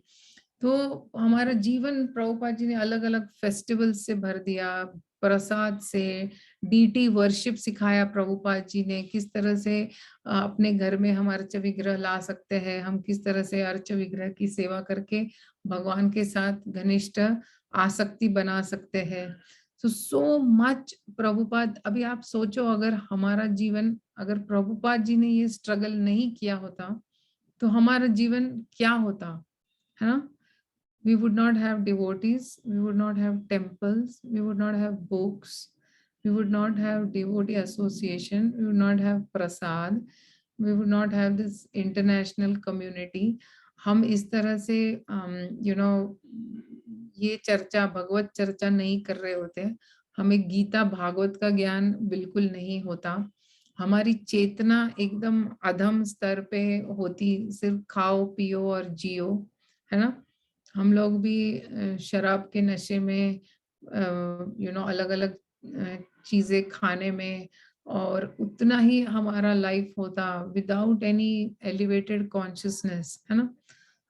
तो हमारा जीवन प्रभुपाद जी ने अलग अलग फेस्टिवल से भर दिया, प्रसाद से, डीटी वर्शिप सिखाया प्रभुपाद जी ने, किस तरह से अपने घर में हम अर्च विग्रह ला सकते हैं, हम किस तरह से अर्च विग्रह की सेवा करके भगवान के साथ घनिष्ठ आसक्ति बना सकते हैं। So much Prabhupada. अभी आप सोचो, अगर हमारा जीवन, अगर प्रभुपाद जी ने ये स्ट्रगल नहीं किया होता तो हमारा जीवन क्या होता, है ना। We would not have devotees, we would not have temples, we would not have books, we would not have devotee association, we would not have prasad, we would not have this international community. हम इस तरह से you know ये चर्चा, भगवत चर्चा नहीं कर रहे होते, हमें गीता भागवत का ज्ञान बिल्कुल नहीं होता, हमारी चेतना एकदम अधम स्तर पे होती, सिर्फ खाओ पियो और जियो, है ना। हम लोग भी शराब के नशे में, अलग अलग चीजें खाने में, और उतना ही हमारा लाइफ होता विदाउट एनी एलिवेटेड कॉन्शियसनेस, है ना।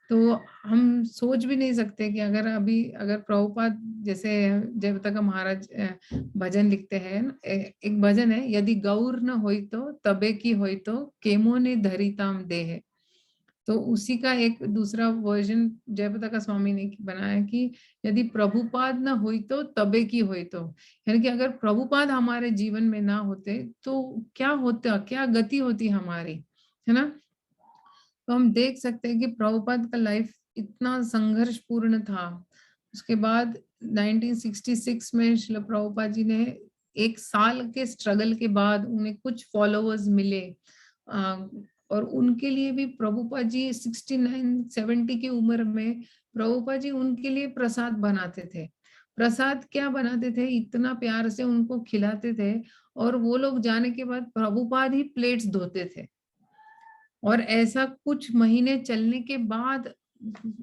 तो हम सोच भी नहीं सकते कि अगर प्रभुपाद जैसे जब तक महाराज भजन लिखते हैं, एक भजन है, यदि गौर न होई तो तबे की होई तो केमो ने धरिताम दे है। तो उसी का एक दूसरा वर्जन जयप्रकाश स्वामी ने बनाया कि यदि प्रभुपाद ना हुई तो तबे की हुई तो, यानी कि अगर प्रभुपाद हमारे जीवन में ना होते तो क्या होता, क्या गति होती हमारी, है ना। तो हम देख सकते हैं कि प्रभुपाद का लाइफ इतना संघर्षपूर्ण था। उसके बाद 1966 में श्रील प्रभुपाद जी ने, एक साल के स्ट्रगल के बाद उन्हें कुछ फॉलोअर्स मिले, और उनके लिए भी प्रभुपाद जी 69-70 की उम्र में प्रभुपाद जी उनके लिए प्रसाद बनाते थे। प्रसाद क्या बनाते थे, इतना प्यार से उनको खिलाते थे, और वो लोग जाने के बाद प्रभुपाद ही प्लेट्स धोते थे। और ऐसा कुछ महीने चलने के बाद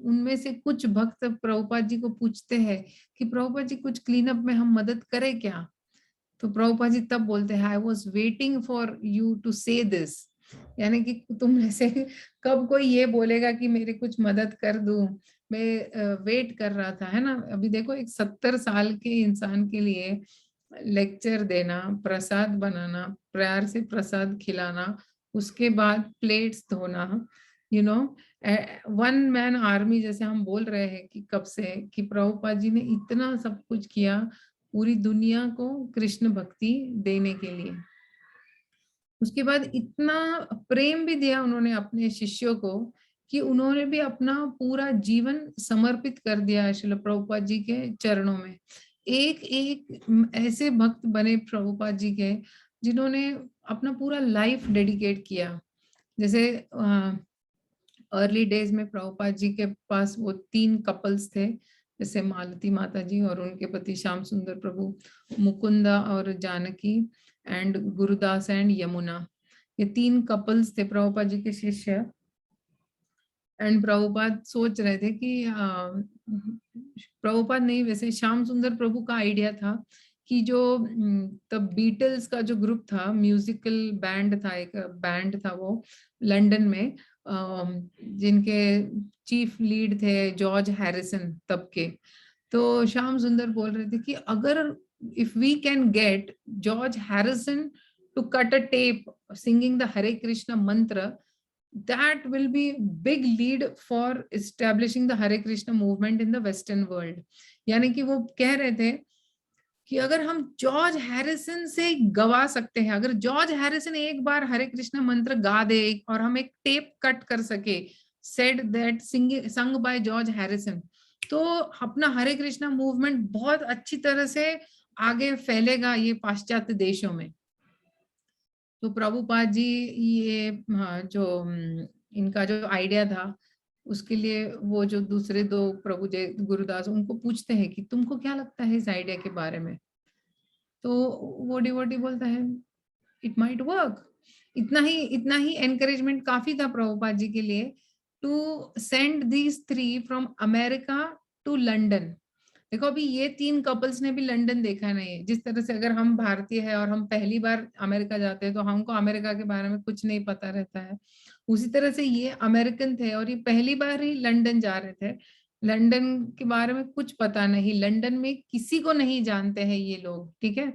उनमें से कुछ भक्त प्रभुपाद जी को पूछते हैं कि प्रभुपाद जी कुछ क्लीन अप में हम मदद करें क्या। तो प्रभुपाद जी तब बोलते हैं, I was waiting for you to say this, यानी कि तुम ऐसे कब कोई ये बोलेगा कि मेरे कुछ मदद कर दूं, मैं वेट कर रहा था, है ना। अभी देखो, एक 70 साल के इंसान के लिए लेक्चर देना, प्रसाद बनाना, प्यार से प्रसाद खिलाना, उसके बाद प्लेट्स धोना, you know one man army जैसे हम बोल रहे हैं कि कब से, कि प्रभुपाद जी ने इतना सब कुछ किया पूरी दुनिया को कृष्ण भक्ति देने के लिए। उसके बाद इतना प्रेम भी दिया उन्होंने अपने शिष्यों को कि उन्होंने भी अपना पूरा जीवन समर्पित कर दिया श्रील प्रभुपाद जी के चरणों में। एक एक ऐसे भक्त बने प्रभुपाद जी के जिन्होंने अपना पूरा लाइफ डेडिकेट किया। जैसे अर्ली डेज में प्रभुपाद जी के पास वो 3 कपल्स थे, जैसे मालती माता जी और उनके पति श्याम सुंदर प्रभु, मुकुंदा और जानकी, एंड गुरुदास एंड यमुना। ये 3 कपल्स थे प्रभुपाद जी के शिष्य। एंड प्रभुपाद सोच रहे थे कि प्रभुपाद नहीं, वैसे श्याम सुंदर प्रभु का आइडिया था कि जो तब बीटल्स का जो ग्रुप था, म्यूजिकल बैंड था, एक बैंड था वो लंदन में, जिनके चीफ लीड थे जॉर्ज हैरिसन तब के। तो श्याम सुंदर बोल रहे थे कि अगर if we can get George Harrison to cut a tape singing the Hare Krishna mantra, that will be big lead for establishing the Hare Krishna movement in the Western world. यानी कि वो कह रहे थे कि अगर हम जॉर्ज हैरिसन से गवा सकते हैं, अगर जॉर्ज हैरिसन एक बार हरे कृष्ण मंत्र गा दे और हम एक टेप कट कर सके, said that sung by George Harrison, तो अपना हरे कृष्णा मूवमेंट बहुत अच्छी तरह से आगे फैलेगा ये पाश्चात्य देशों में। तो प्रभुपाद जी ये जो इनका जो आइडिया था, उसके लिए वो जो दूसरे दो प्रभु जय गुरुदास, उनको पूछते हैं कि तुमको क्या लगता है इस आइडिया के बारे में। तो वो डिवोटी बोलता है इट माइट वर्क। इतना ही एनकरेजमेंट काफी था प्रभुपाद जी के लिए to send these 3 from America to London. देखो अभी ये 3 कपल्स ने भी लंदन देखा नहीं है। जिस तरह से अगर हम भारतीय है और हम पहली बार अमेरिका जाते हैं तो हमको अमेरिका के बारे में कुछ नहीं पता रहता है, उसी तरह से ये अमेरिकन थे और ये पहली बार ही लंदन जा रहे थे। लंदन के बारे में कुछ पता नहीं, लंदन में किसी को नहीं जानते हैं ये लोग, ठीक है।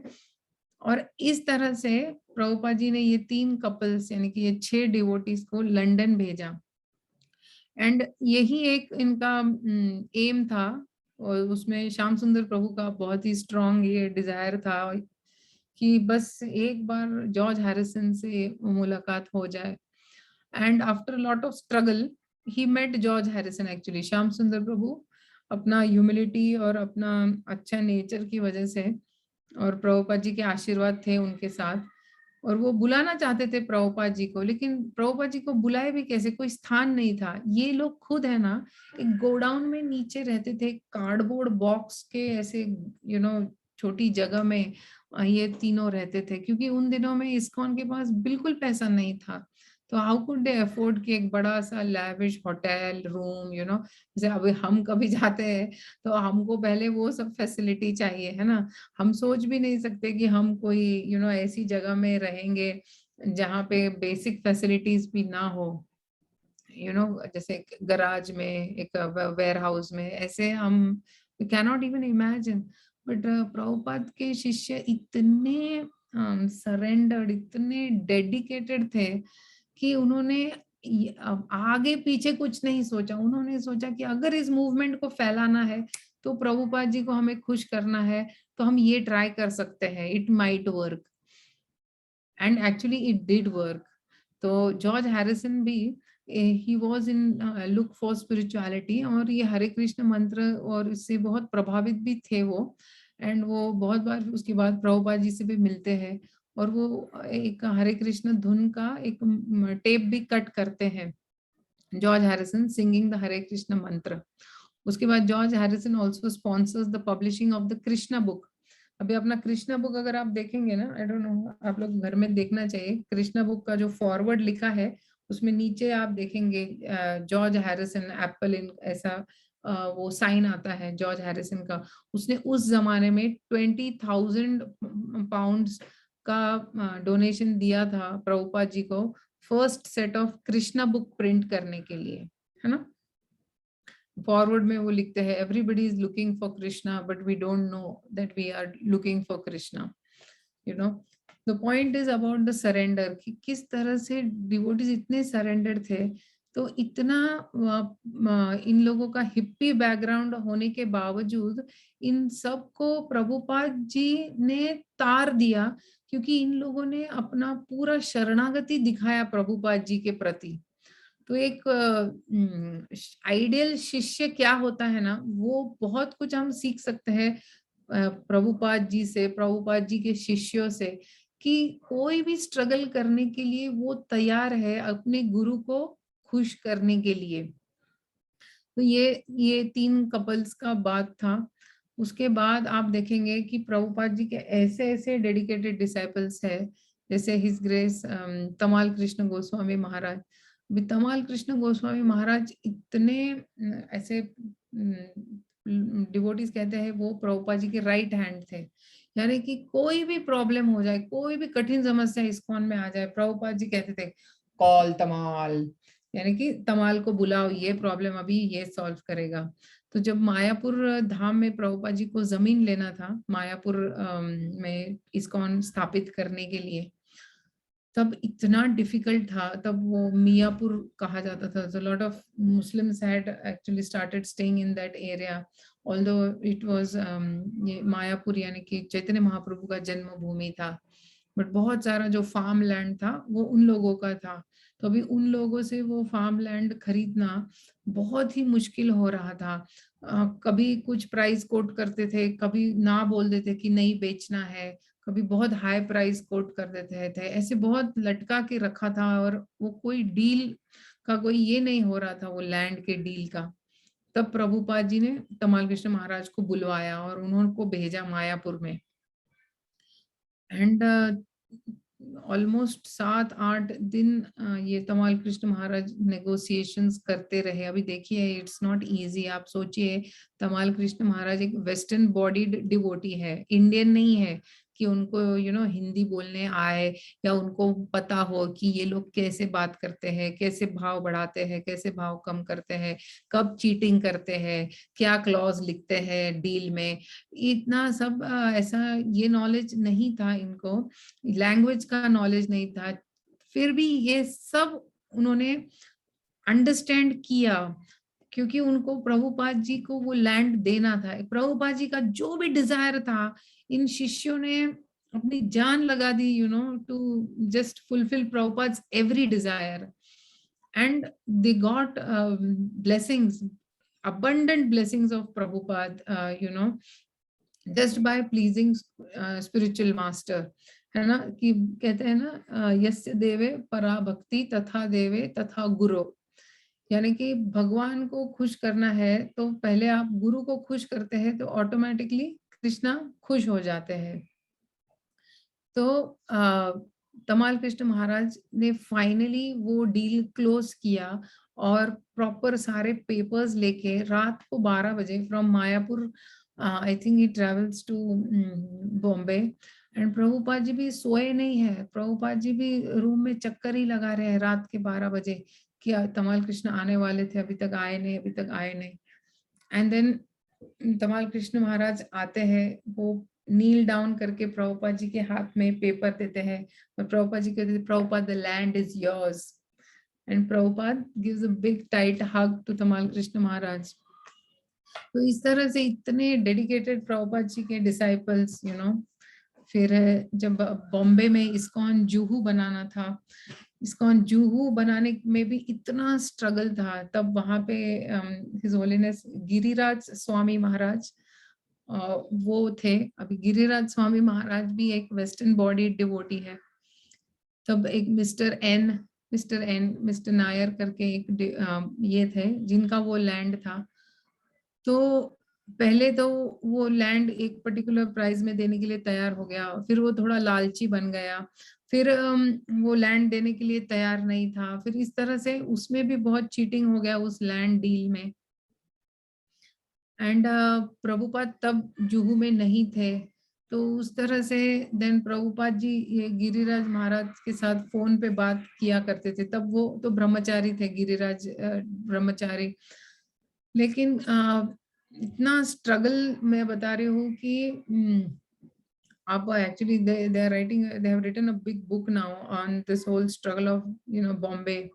और इस तरह से प्रभुपाद जी ने ये 3 कपल्स यानी कि ये 6 डिवोटीज को लंदन भेजा। एंड यही एक इनका एम था, और उसमें श्याम सुंदर प्रभु का बहुत ही स्ट्रॉन्ग ये डिजायर था कि बस एक बार जॉर्ज हैरिसन से मुलाकात हो जाए। And after lot of struggle he met George Harrison. Actually Shyam Sundar Prabhu अपना ह्यूमिलिटी और अपना अच्छा नेचर की वजह से और प्रभुपाद जी के आशीर्वाद थे उनके साथ, और वो बुलाना चाहते थे प्रभुपाद जी को, लेकिन प्रभुपाद जी को बुलाए भी कैसे, कोई स्थान नहीं था। ये लोग खुद है ना एक गोडाउन में नीचे रहते थे, कार्डबोर्ड बॉक्स के ऐसे छोटी जगह में ये तीनों रहते थे, क्योंकि उन दिनों में इस्कॉन के पास बिल्कुल पैसा नहीं था। तो हाउ कुड दे अफोर्ड कि एक बड़ा सा लैविश होटल रूम, जैसे अभी हम कभी जाते हैं तो हमको पहले वो सब फैसिलिटी चाहिए, है ना। हम सोच भी नहीं सकते कि हम कोई ऐसी जगह में रहेंगे जहाँ पे बेसिक फैसिलिटीज भी ना हो, जैसे गराज में, एक वेयर हाउस में, ऐसे हम can not even imagine. But Prabhupada के शिष्य इतने सरेंडर्ड, इतने डेडिकेटेड थे कि उन्होंने आगे पीछे कुछ नहीं सोचा। उन्होंने सोचा कि अगर इस मूवमेंट को फैलाना है तो प्रभुपाद जी को हमें खुश करना है, तो हम ये ट्राई कर सकते हैं, it might work. And actually it did work. तो जॉर्ज हैरिसन भी he was in look for spirituality, और ये हरे कृष्ण मंत्र और इससे बहुत प्रभावित भी थे वो। एंड वो बहुत बार उसके बाद प्रभुपाद जी से भी मिलते हैं, और वो एक हरे कृष्ण धुन का एक टेप भी कट करते हैं, George Harrison singing the Hare Krishna मंत्र। उसके बाद George Harrison also sponsors the publishing of the Krishna book. अभी अपना कृष्णा बुक अगर आप देखेंगे ना, आई डोंट नो, आप लोग घर में देखना चाहिए, कृष्णा बुक का जो फॉरवर्ड लिखा है उसमें नीचे आप देखेंगे जॉर्ज हैरिसन एप्पल इन ऐसा वो साइन आता है जॉर्ज हैरिसन का। उसने उस जमाने में 20,000 पाउंड्स का डोनेशन दिया था प्रभुपाद जी को first set of Krishna book print करने के लिए, है ना। फॉरवर्ड में वो लिखते हैं everybody is looking for Krishna but we don't know that we are looking for Krishna, the point is about the surrender, कि किस तरह से डिवोटीज इतने सरेंडर थे। तो इतना इन लोगों का हिप्पी बैकग्राउंड होने के बावजूद इन सबको प्रभुपाद जी ने तार दिया, क्योंकि इन लोगों ने अपना पूरा शरणागति दिखाया प्रभुपाद जी के प्रति। तो एक आइडियल शिष्य क्या होता है ना, वो बहुत कुछ हम सीख सकते हैं प्रभुपाद जी से, प्रभुपाद जी के शिष्यों से, कि कोई भी स्ट्रगल करने के लिए वो तैयार है अपने गुरु को खुश करने के लिए। तो ये 3 कपल्स का बात था। उसके बाद आप देखेंगे कि प्रभुपाद जी के ऐसे ऐसे डेडिकेटेड डिसाइपल्स है, जैसे हिज ग्रेस तमाल कृष्ण गोस्वामी महाराज। तमाल कृष्ण गोस्वामी महाराज इतने ऐसे डिवोटीज कहते हैं वो प्रभुपाद जी के राइट हैंड थे, यानी कि कोई भी प्रॉब्लम हो जाए, कोई भी कठिन समस्या इस्कॉन में आ जाए, प्रभुपाद जी कहते थे कॉल तमाल, यानी कि तमाल को बुलाओ, ये प्रॉब्लम अभी ये सॉल्व करेगा। तो जब मायापुर धाम में प्रभुपाद जी को जमीन लेना था, मायापुर में इस्कॉन स्थापित करने के लिए, तब इतना डिफिकल्ट था, तब वो मियापुर कहा जाता था. So lot of Muslims had actually started staying in that area, although it was ये मायापुर यानी कि चैतन्य महाप्रभु का जन्मभूमि था, बट बहुत सारा जो फार्म लैंड था वो उन लोगों का था. तो अभी उन लोगों से वो फार्म लैंड खरीदना बहुत ही मुश्किल हो रहा था. कभी कुछ प्राइस कोट करते थे, कभी ना बोल देते कि नहीं बेचना है, कभी बहुत हाई प्राइस कोट कर देते थे, ऐसे बहुत लटका के रखा था. और वो कोई डील का कोई ये नहीं हो रहा था, वो लैंड के डील का. तब प्रभुपाद जी ने तमाल कृष्ण महाराज को बुलवाया और उन्होंने भेजा मायापुर में. एंड ऑलमोस्ट 7-8 दिन ये तमाल कृष्ण महाराज नेगोशिएशंस करते रहे. अभी देखिए इट्स नॉट इजी. आप सोचिए तमाल कृष्ण महाराज एक वेस्टर्न बॉडीड डिवोटी है, इंडियन नहीं है कि उनको हिंदी बोलने आए या उनको पता हो कि ये लोग कैसे बात करते हैं, कैसे भाव बढ़ाते हैं, कैसे भाव कम करते हैं, कब चीटिंग करते हैं, क्या क्लॉज लिखते हैं डील में. इतना सब ऐसा ये नॉलेज नहीं था इनको, लैंग्वेज का नॉलेज नहीं था. फिर भी ये सब उन्होंने अंडरस्टैंड किया, क्योंकि उनको प्रभुपाद जी को वो लैंड देना था. प्रभुपाद जी का जो भी डिजायर था, इन शिष्यों ने अपनी जान लगा दी, to just fulfil Prabhupada's every desire. And they got blessings, abundant blessings of Prabhupada, just by pleasing spiritual master. है ना, कि कहते हैं ना यस्य देवे परा भक्ति तथा देवे तथा गुरु. यानी कि भगवान को खुश करना है तो पहले आप गुरु को खुश करते हैं तो ऑटोमेटिकली कृष्णा खुश हो जाते हैं. तो तमाल कृष्ण महाराज ने फाइनली वो डील क्लोज किया और प्रॉपर सारे पेपर्स लेके रात को 12 बजे from Mayapur, I think he travels to Bombay. And Prabhupada ji भी सोए नहीं है, प्रभुपाद जी भी रूम में चक्कर ही लगा रहे हैं रात के 12 बजे कि तमाल कृष्ण आने वाले थे, अभी तक आए नहीं, अभी तक आए नहीं. एंड देन तमाल कृष्ण महाराज आते हैं, वो नील डाउन करके प्रभुपाद जी के हाथ में पेपर देते हैं और प्रभुपाद जी कहते हैं, Prabhupada the land is yours. And Prabhupada gives a big tight hug to Tamal Krishna महाराज. तो इस तरह से इतने डेडिकेटेड प्रभुपाद जी के डिसाइपल्स. फिर जब बॉम्बे में इस्कॉन जुहू बनाना था, इस्कॉन जुहू बनाने में भी इतना स्ट्रगल था. तब वहां पे हिज होलीनेस गिरिराज स्वामी महाराज वो थे. अभी गिरिराज स्वामी महाराज भी एक वेस्टर्न बॉडी डिवोटी है. तब एक मिस्टर नायर करके एक ये थे जिनका वो लैंड था. तो पहले तो वो लैंड एक पर्टिकुलर प्राइस में देने के लिए तैयार हो गया, फिर वो थोड़ा लालची बन गया, फिर वो लैंड देने के लिए तैयार नहीं था, फिर इस तरह से उसमें भी बहुत चीटिंग हो गया उस लैंड डील में. एंड प्रभुपाद तब जुहू में नहीं थे. तो उस तरह से देन प्रभुपाद जी ये गिरिराज महाराज के साथ फोन पे बात किया करते थे. तब वो तो ब्रह्मचारी थे, गिरिराज ब्रह्मचारी. लेकिन इतना स्ट्रगल मैं बता रही हूँ कि आप actually they are writing, they have written a big book now on this whole struggle of Bombay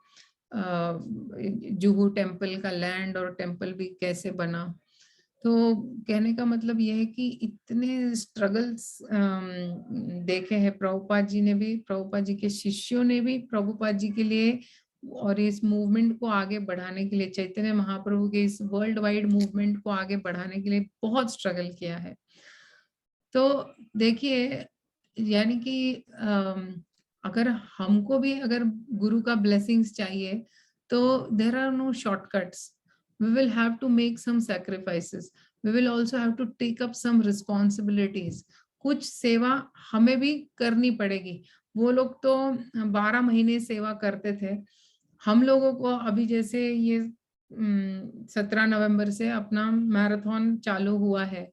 Juhu temple का लैंड और टेम्पल भी कैसे बना. तो कहने का मतलब यह है कि इतने स्ट्रगल्स देखे हैं प्रभुपाद जी ने भी, प्रभुपाद जी के शिष्यों ने भी प्रभुपाद जी के लिए और इस मूवमेंट को आगे बढ़ाने के लिए, चैतन्य महाप्रभु के इस वर्ल्ड वाइड मूवमेंट को आगे बढ़ाने के लिए बहुत स्ट्रगल किया है. तो देखिए यानी कि अगर हमको भी अगर गुरु का ब्लेसिंग्स चाहिए तो there are no shortcuts. we will have to make some sacrifices, we will also have to take up some responsibilities. कुछ सेवा हमें भी करनी पड़ेगी. वो लोग तो 12 महीने सेवा करते थे, हम लोगों को अभी जैसे ये 17 नवंबर से अपना मैराथन चालू हुआ है,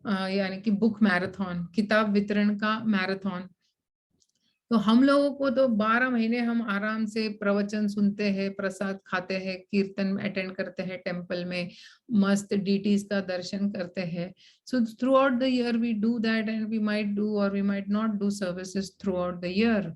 यानी कि बुक मैराथन, किताब वितरण का मैराथन. तो हम लोगों को तो 12 महीने हम आराम से प्रवचन सुनते हैं, प्रसाद खाते हैं, कीर्तन अटेंड करते हैं टेम्पल में, मस्त डीटीज का दर्शन करते हैं. So throughout the year we do that and we might do or we might not do services throughout the year.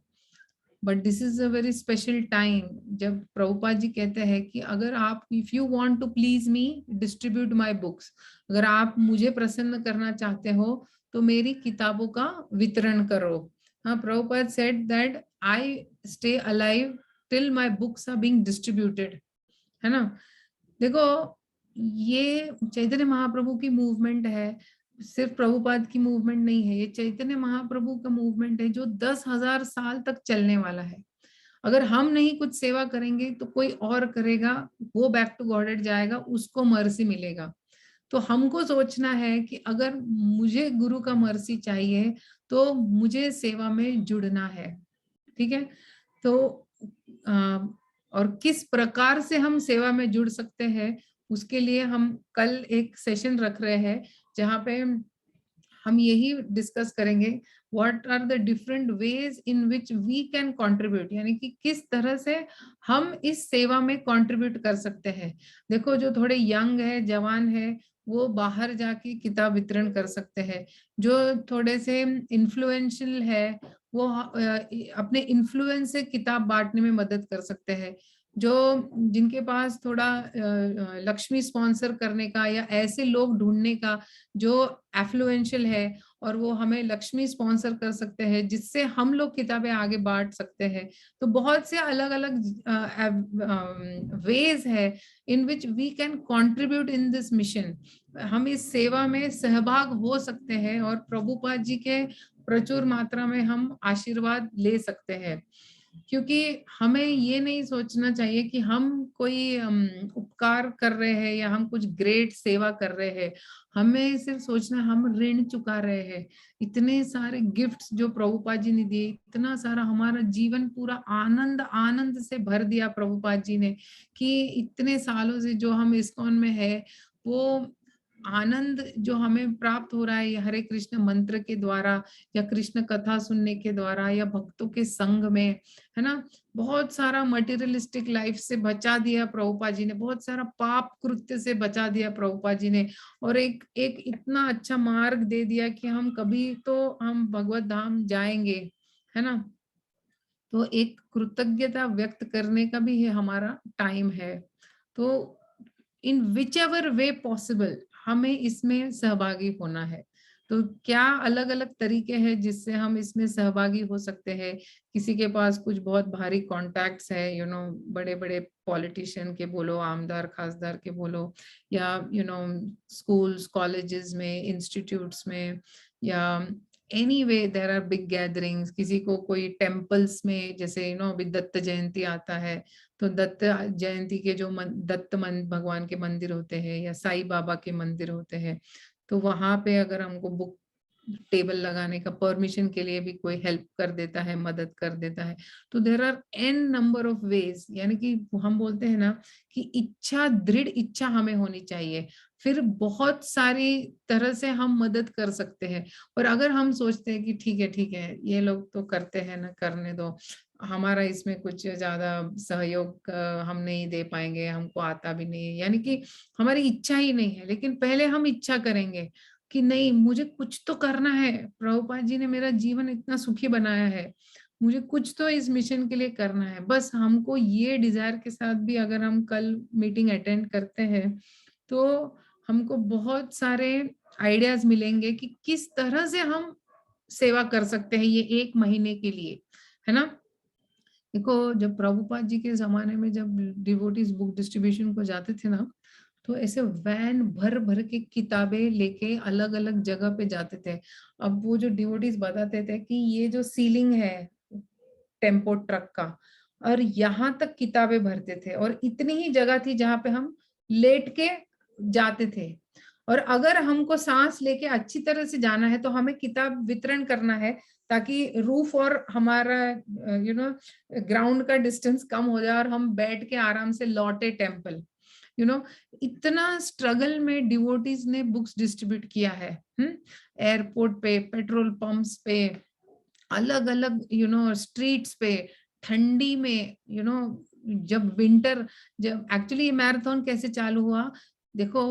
But this is a very special time जब प्रभुपाद जी कहते हैं कि अगर आप, if you want to please me, distribute my books, अगर आप मुझे प्रसन्न करना चाहते हो तो मेरी किताबों का वितरण करो। हाँ, Prabhupada said that I stay alive till my books are being distributed, है ना। देखो, ये चैतन्य महाप्रभु की मूवमेंट है, सिर्फ प्रभुपाद की मूवमेंट नहीं है, ये चैतन्य महाप्रभु का मूवमेंट है जो 10,000 साल तक चलने वाला है। अगर हम नहीं कुछ सेवा करेंगे तो कोई और करेगा, वो बैक टू गॉडेड जाएगा, उसको मर्सी मिलेगा। तो हमको सोचना है कि अगर मुझे गुरु का मर्सी चाहिए तो मुझे सेवा में जुड़ना है, ठीक है। तो और किस प्रकार से हम सेवा में जुड़ सकते हैं, उसके लिए हम कल एक सेशन रख रहे हैं जहाँ पे हम यही डिस्कस करेंगे, what are the different ways in which we can contribute, यानी कि किस तरह से हम इस सेवा में कंट्रीब्यूट कर सकते हैं। देखो, जो थोड़े यंग है, जवान है, वो बाहर जाके किताब वितरण कर सकते हैं। जो थोड़े से इन्फ्लुएंशियल है, वो अपने इन्फ्लुएंस से किताब बांटने में मदद कर सकते हैं। जो जिनके पास थोड़ा लक्ष्मी स्पॉन्सर करने का या ऐसे लोग ढूंढने का जो एफ्लुएंशियल है और वो हमें लक्ष्मी स्पॉन्सर कर सकते हैं, जिससे हम लोग किताबें आगे बांट सकते हैं। तो बहुत से अलग अलग वेज है in which we can contribute in this mission. हम इस सेवा में सहभाग हो सकते हैं और प्रभुपाद जी के प्रचुर मात्रा में हम आशीर्वाद ले सकते हैं। क्योंकि हमें ये नहीं सोचना चाहिए कि हम कोई उपकार कर रहे हैं या हम कुछ ग्रेट सेवा कर रहे हैं। हमें सिर्फ सोचना, हम ऋण चुका रहे हैं। इतने सारे गिफ्ट्स जो प्रभुपाद जी ने दिए, इतना सारा हमारा जीवन पूरा आनंद आनंद से भर दिया प्रभुपाद जी ने, कि इतने सालों से जो हम इस्कॉन में है, वो आनंद जो हमें प्राप्त हो रहा है हरे कृष्ण मंत्र के द्वारा या कृष्ण कथा सुनने के द्वारा या भक्तों के संग में, है ना। बहुत सारा मटेरियलिस्टिक लाइफ से बचा दिया प्रभुपाद जी ने, बहुत सारा पाप कृत्य से बचा दिया प्रभुपाद जी ने, और एक एक इतना अच्छा मार्ग दे दिया कि हम कभी तो हम भगवत धाम जाएंगे, है ना। तो एक कृतज्ञता व्यक्त करने का भी है हमारा टाइम है। तो इन विच एवर वे पॉसिबल हमें इसमें सहभागी होना है। तो क्या अलग अलग तरीके हैं जिससे हम इसमें सहभागी हो सकते हैं। किसी के पास कुछ बहुत भारी कॉन्टैक्ट्स है, बड़े बड़े पॉलिटिशियन के बोलो, आमदार खासदार के बोलो, या स्कूल्स कॉलेजेस में, इंस्टीट्यूट्स में, या anyway there are big gatherings. किसी को कोई टेम्पल्स में, जैसे अभी दत्त जयंती आता है, तो दत्त जयंती के जो भगवान के मंदिर होते हैं या साईं बाबा के मंदिर होते हैं, तो वहां पे अगर हमको बुक टेबल लगाने का परमिशन के लिए भी कोई हेल्प कर देता है, मदद कर देता है, तो there are an number of ways. यानी कि हम बोलते हैं ना कि इच्छा, दृढ़ इच्छा हमें होनी चाहिए, फिर बहुत सारी तरह से हम मदद कर सकते हैं। और अगर हम सोचते हैं कि ठीक है ये लोग तो करते हैं ना, करने दो, हमारा इसमें कुछ ज्यादा सहयोग हम नहीं दे पाएंगे, हमको आता भी नहीं है, यानी कि हमारी इच्छा ही नहीं है, लेकिन पहले हम इच्छा करेंगे कि नहीं, मुझे कुछ तो करना है, प्रभुपाद जी ने मेरा जीवन इतना सुखी बनाया है, मुझे कुछ तो इस मिशन के लिए करना है। बस हमको ये डिजायर के साथ भी अगर हम कल मीटिंग अटेंड करते हैं तो हमको बहुत सारे आइडियाज मिलेंगे कि किस तरह से हम सेवा कर सकते हैं ये 1 महीने के लिए, है ना। देखो, जब प्रभुपाद जी के जमाने में जब डिवोटीज बुक डिस्ट्रीब्यूशन को जाते थे ना, तो ऐसे वैन भर भर के किताबें लेके अलग अलग जगह पे जाते थे। अब वो जो डिवोटीज बताते थे कि ये जो सीलिंग है टेम्पो ट्रक का, और यहाँ तक किताबें भरते थे, और इतनी ही जगह थी जहाँ पे हम लेट के जाते थे। और अगर हमको सांस लेके अच्छी तरह से जाना है तो हमें किताब वितरण करना है, ताकि रूफ और हमारा ग्राउंड का डिस्टेंस कम हो जाए और हम बैठ के आराम से लौटे टेम्पल। इतना स्ट्रगल में डिवोटीज ने बुक्स डिस्ट्रीब्यूट किया है। एयरपोर्ट पे, पेट्रोल पंप्स पे, अलग अलग स्ट्रीट्स पे, ठंडी में, जब विंटर, जब एक्चुअली ये मैराथन कैसे चालू हुआ, देखो,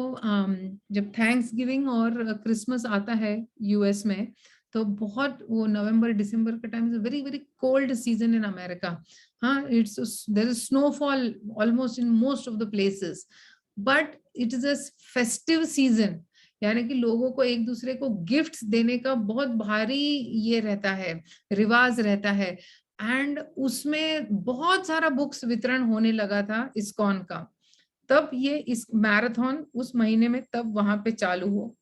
जब थैंक्स गिविंग और क्रिसमस आता है यूएस में, तो बहुत वो नवंबर दिसंबर का time is very very cold season in America. हाँ, it's there is snowfall almost in most of the places, but it is a festive season, यानी कि लोगों को एक दूसरे को गिफ्ट्स देने का बहुत भारी ये रहता है, रिवाज रहता है. एंड उसमें बहुत सारा बुक्स वितरण होने लगा था इस्कॉन का. तब ये इस मैराथन उस महीने में तब वहां पे चालू हो.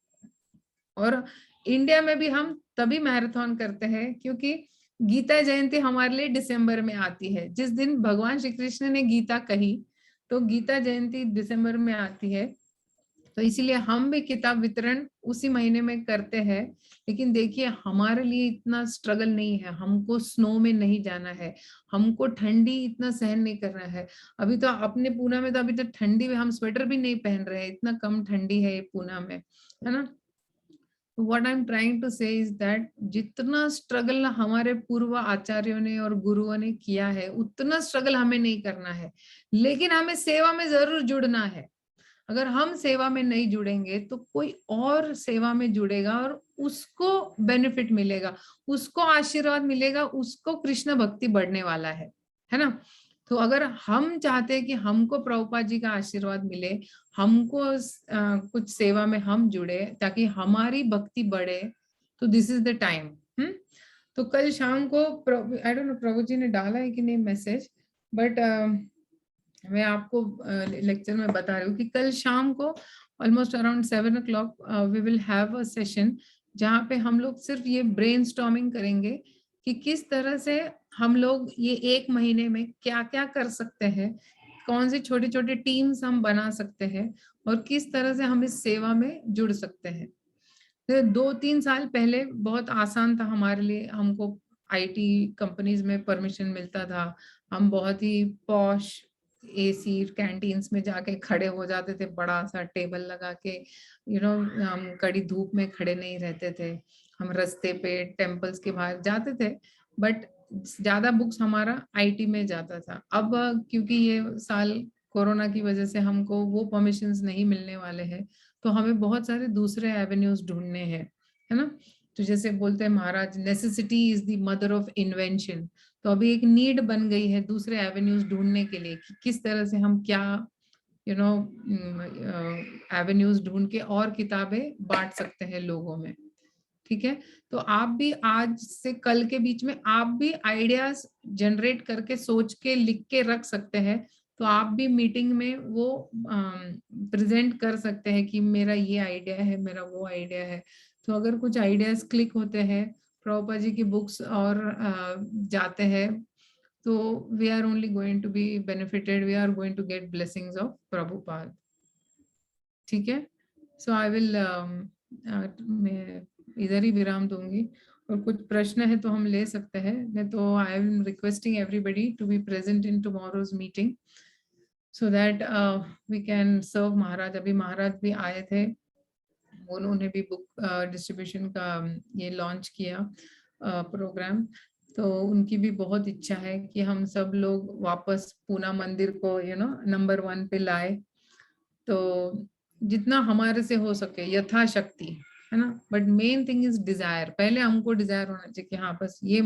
और इंडिया में भी हम तभी मैराथन करते हैं क्योंकि गीता जयंती हमारे लिए दिसंबर में आती है. जिस दिन भगवान श्री कृष्ण ने गीता कही, तो गीता जयंती दिसंबर में आती है. तो इसीलिए हम भी किताब वितरण उसी महीने में करते हैं. लेकिन देखिए, हमारे लिए इतना स्ट्रगल नहीं है, हमको स्नो में नहीं जाना है, हमको ठंडी इतना सहन नहीं करना है. अभी तो अपने पूना में तो अभी तो ठंडी में हम स्वेटर भी नहीं पहन रहे हैं, इतना कम ठंडी है ये पूना में, है ना. What I am trying to say is that जितना स्ट्रगल हमारे पूर्व आचार्यों ने और गुरुओं ने किया है, उतना स्ट्रगल हमें नहीं करना है. लेकिन हमें सेवा में जरूर जुड़ना है. अगर हम सेवा में नहीं जुड़ेंगे तो कोई और सेवा में जुड़ेगा और उसको बेनिफिट मिलेगा, उसको आशीर्वाद मिलेगा, उसको कृष्ण भक्ति बढ़ने वाला है ना. तो अगर हम चाहते हैं कि हमको प्रभुपाद जी का आशीर्वाद मिले, हमको कुछ सेवा में हम जुड़े ताकि हमारी भक्ति बढ़े, तो दिस इज द टाइम. तो कल शाम को आई डोंट नो प्रभु जी ने डाला है कि नहीं मैसेज, बट मैं आपको लेक्चर में बता रही हूँ कि कल शाम को almost around 7 o'clock we will have a session जहाँ पे हम लोग सिर्फ ये ब्रेनस्टॉर्मिंग करेंगे कि किस तरह से हम लोग ये एक महीने में क्या क्या कर सकते हैं, कौन सी छोटी छोटी टीम्स हम बना सकते हैं और किस तरह से हम इस सेवा में जुड़ सकते हैं. तो 2-3 साल पहले बहुत आसान था हमारे लिए, हमको आईटी कंपनीज में परमिशन मिलता था, हम बहुत ही पॉश एसी कैंटीन्स में जाके खड़े हो जाते थे, बड़ा सा टेबल लगा के, हम कड़ी धूप में खड़े नहीं रहते थे, हम रास्ते पे टेम्पल्स के बाहर जाते थे, बट ज्यादा बुक्स हमारा आईटी में जाता था. अब क्योंकि ये साल कोरोना की वजह से हमको वो परमिशंस नहीं मिलने वाले हैं, तो हमें बहुत सारे दूसरे एवेन्यूज ढूंढने हैं, है ना. तो जैसे बोलते हैं Maharaj, necessity is the mother of invention. तो अभी एक नीड बन गई है दूसरे एवेन्यूज ढूंढने के लिए कि किस तरह से हम क्या एवेन्यूज ढूंढ के और किताबें बांट सकते हैं लोगों में. ठीक है, तो आप भी आज से कल के बीच में आप भी आइडियाज जनरेट करके सोच के लिख के रख सकते हैं. तो आप भी मीटिंग में वो प्रेजेंट कर सकते हैं कि मेरा ये आइडिया है, मेरा वो आइडिया है. तो अगर कुछ आइडियाज क्लिक होते हैं, प्रभुपाद जी की बुक्स और जाते हैं, तो we are only going to be benefited, we are going to get blessings of Prabhupada. ठीक है, सो आई विल मैं इधर ही विराम दूंगी, और कुछ प्रश्न है तो हम ले सकते हैं, नहीं तो I am requesting everybody to be present in tomorrow's meeting so that we can serve Maharaj. अभी महाराज भी आए थे, उन्होंने भी बुक डिस्ट्रीब्यूशन का ये लॉन्च किया प्रोग्राम. तो उनकी भी बहुत इच्छा है कि हम सब लोग वापस पूना मंदिर को नंबर 1 पे लाए. तो जितना हमारे से हो सके यथाशक्ति, है ना. But main thing is desire. पहले हमको डिजायर होना चाहिए कि हाँ बस ये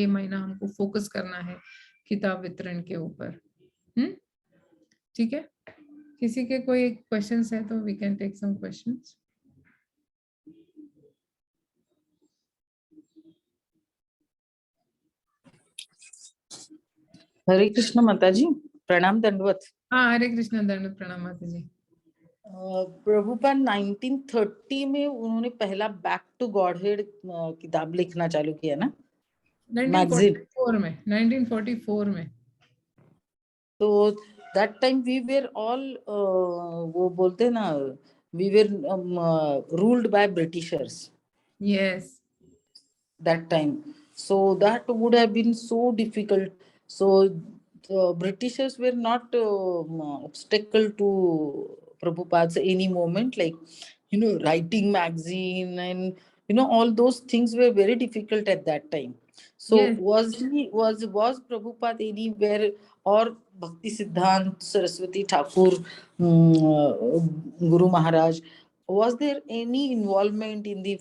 महीना हमको फोकस करना है किताब वितरण के ऊपर. ठीक है, किसी के कोई क्वेश्चंस है तो we can take some questions. Hare Krishna माता जी, प्रणाम दंडवत. हाँ, हरे कृष्ण दंडवत प्रणाम माता जी. प्रभुपाद 1930 में उन्होंने पहला बैक टू गॉडहेड किताब लिखना चालू किया ना, 1944 में. तो that time we were all वो बोलते ना, we were ruled by britishers. Yes, that time, so that would have been so difficult. So the Britishers were not obstacle to Prabhupada's any moment, like writing magazine and all those things were very difficult at that time. So yes. was Prabhupada anywhere, or Bhakti Siddhant Saraswati Thakur, Guru Maharaj, was there any involvement in the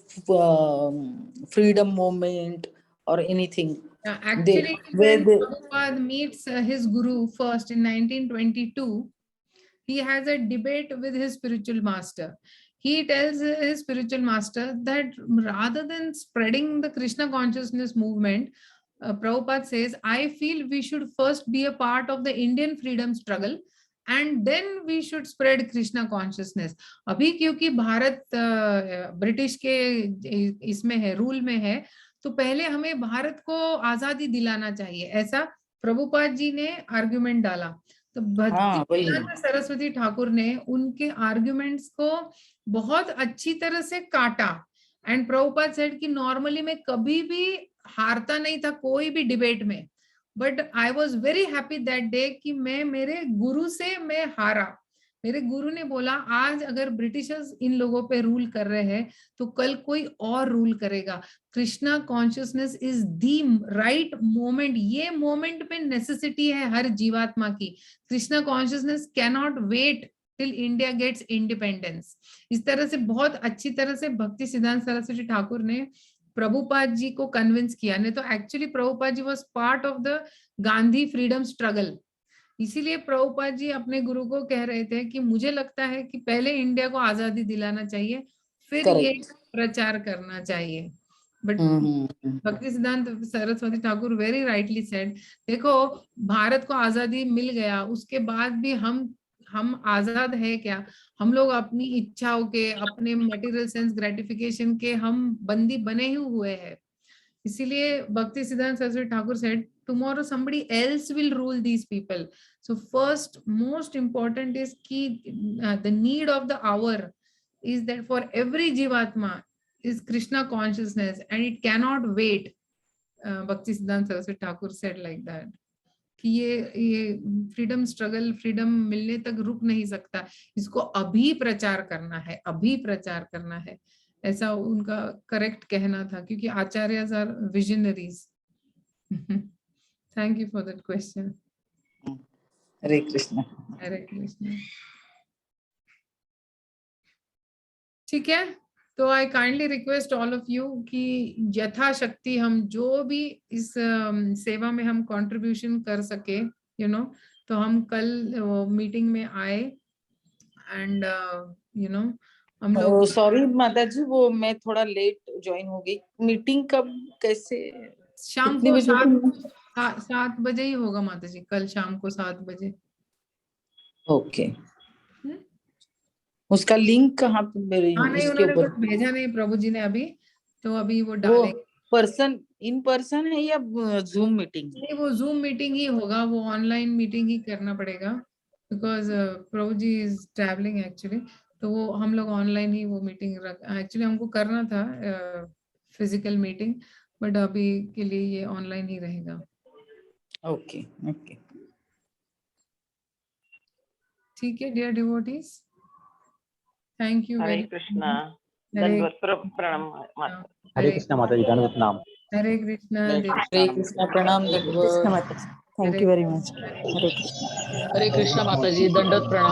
freedom movement or anything? Actually, where when they, Prabhupada meets his guru first in 1922, he has a debate with his spiritual master. He tells his spiritual master that rather than spreading the Krishna consciousness movement, Prabhupada says, I feel we should first be a part of the Indian freedom struggle and then we should spread Krishna consciousness. अभी क्योंकि Bharat British के इसमें है, rule में है, तो पहले हमें भारत को आजादी दिलाना चाहिए, ऐसा प्रभुपाद जी ने आर्गुमेंट डाला। तो भक्तिसिद्धांत सरस्वती ठाकुर ने उनके आर्गुमेंट्स को बहुत अच्छी तरह से काटा। एंड प्रभुपाद सेड कि नॉर्मली मैं कभी भी हारता नहीं था कोई भी डिबेट में, but I was very happy that day कि मैं मेरे गुरु से मैं हारा। मेरे गुरु ने बोला आज अगर ब्रिटिशर्स इन लोगों पे रूल कर रहे हैं तो कल कोई और रूल करेगा। Krishna consciousness is the right moment, ये मोमेंट पे नेसेसिटी है हर जीवात्मा की। Krishna consciousness can not wait till India gets independence. इस तरह से बहुत अच्छी तरह से भक्ति सिद्धांत सरस्वती ठाकुर ने प्रभुपाद जी को कन्विंस किया। नहीं तो actually Prabhupada ji was part of the Gandhi freedom struggle. इसीलिए प्रभुपाद जी अपने गुरु को कह रहे थे कि मुझे लगता है कि पहले इंडिया को आजादी दिलाना चाहिए, फिर ये प्रचार करना चाहिए। बट भक्ति सिद्धांत Saraswati Thakur very rightly said, देखो भारत को आजादी मिल गया, उसके बाद भी हम आजाद है क्या? हम लोग अपनी इच्छाओं के, अपने मटेरियल सेंस ग्रेटिफिकेशन के हम बंदी बने ही हुए हैं। इसीलिए भक्ति सिद्धांत Saraswati Thakur said tomorrow somebody else will rule these people. So first most important is ki the need of the hour is that for every jivatma is Krishna consciousness and it cannot wait. Bhakti Siddhanta Saraswati Thakur said like that कि ये freedom struggle, freedom मिलने तक रुक नहीं सकता, इसको अभी प्रचार करना है, अभी प्रचार करना है, ऐसा उनका करेक्ट कहना था, क्योंकि acharyas are visionaries. Thank you for that question. Hare Krishna. Hare Krishna. ठीक है, तो आई kindly request all of you कि यथाशक्ति हम जो भी इस सेवा में हम कंट्रीब्यूशन कर सके, यू नो, तो हम कल मीटिंग में आए एंड यू नो हम लोग। सॉरी माता जी, वो मैं थोड़ा लेट ज्वाइन हो गई। मीटिंग कब, कैसे? शाम को 7 बजे ही होगा माता जी, कल शाम को 7 बजे। ओके, उसका लिंक कहाँ पे मेरे? नहीं, उन्होंने कुछ भेजा नहीं प्रभु जी ने अभी, तो अभी वो डालेंगे। इन पर्सन है या जूम मीटिंग? नहीं, वो जूम मीटिंग ही होगा, वो ऑनलाइन मीटिंग ही करना पड़ेगा, because Prabhu ji is travelling actually, तो वो हम लोग ऑनलाइन ही वो मीटिंग एक्चुअली हमको करना था फिजिकल मीटिंग, बट अभी के लिए ये ऑनलाइन ही रहेगा। ओके ओके, ठीक है dear devotees, thank you Hare very Krishna, दंडवत प्रणाम माता। हरे कृष्णा माता जी, दंडवत प्रणाम। हरे कृष्णा, हरे कृष्णा, प्रणाम दंडवत। Thank you very much. Hare Krishna. Hare Krishna माता जी, दंडवत प्रणाम।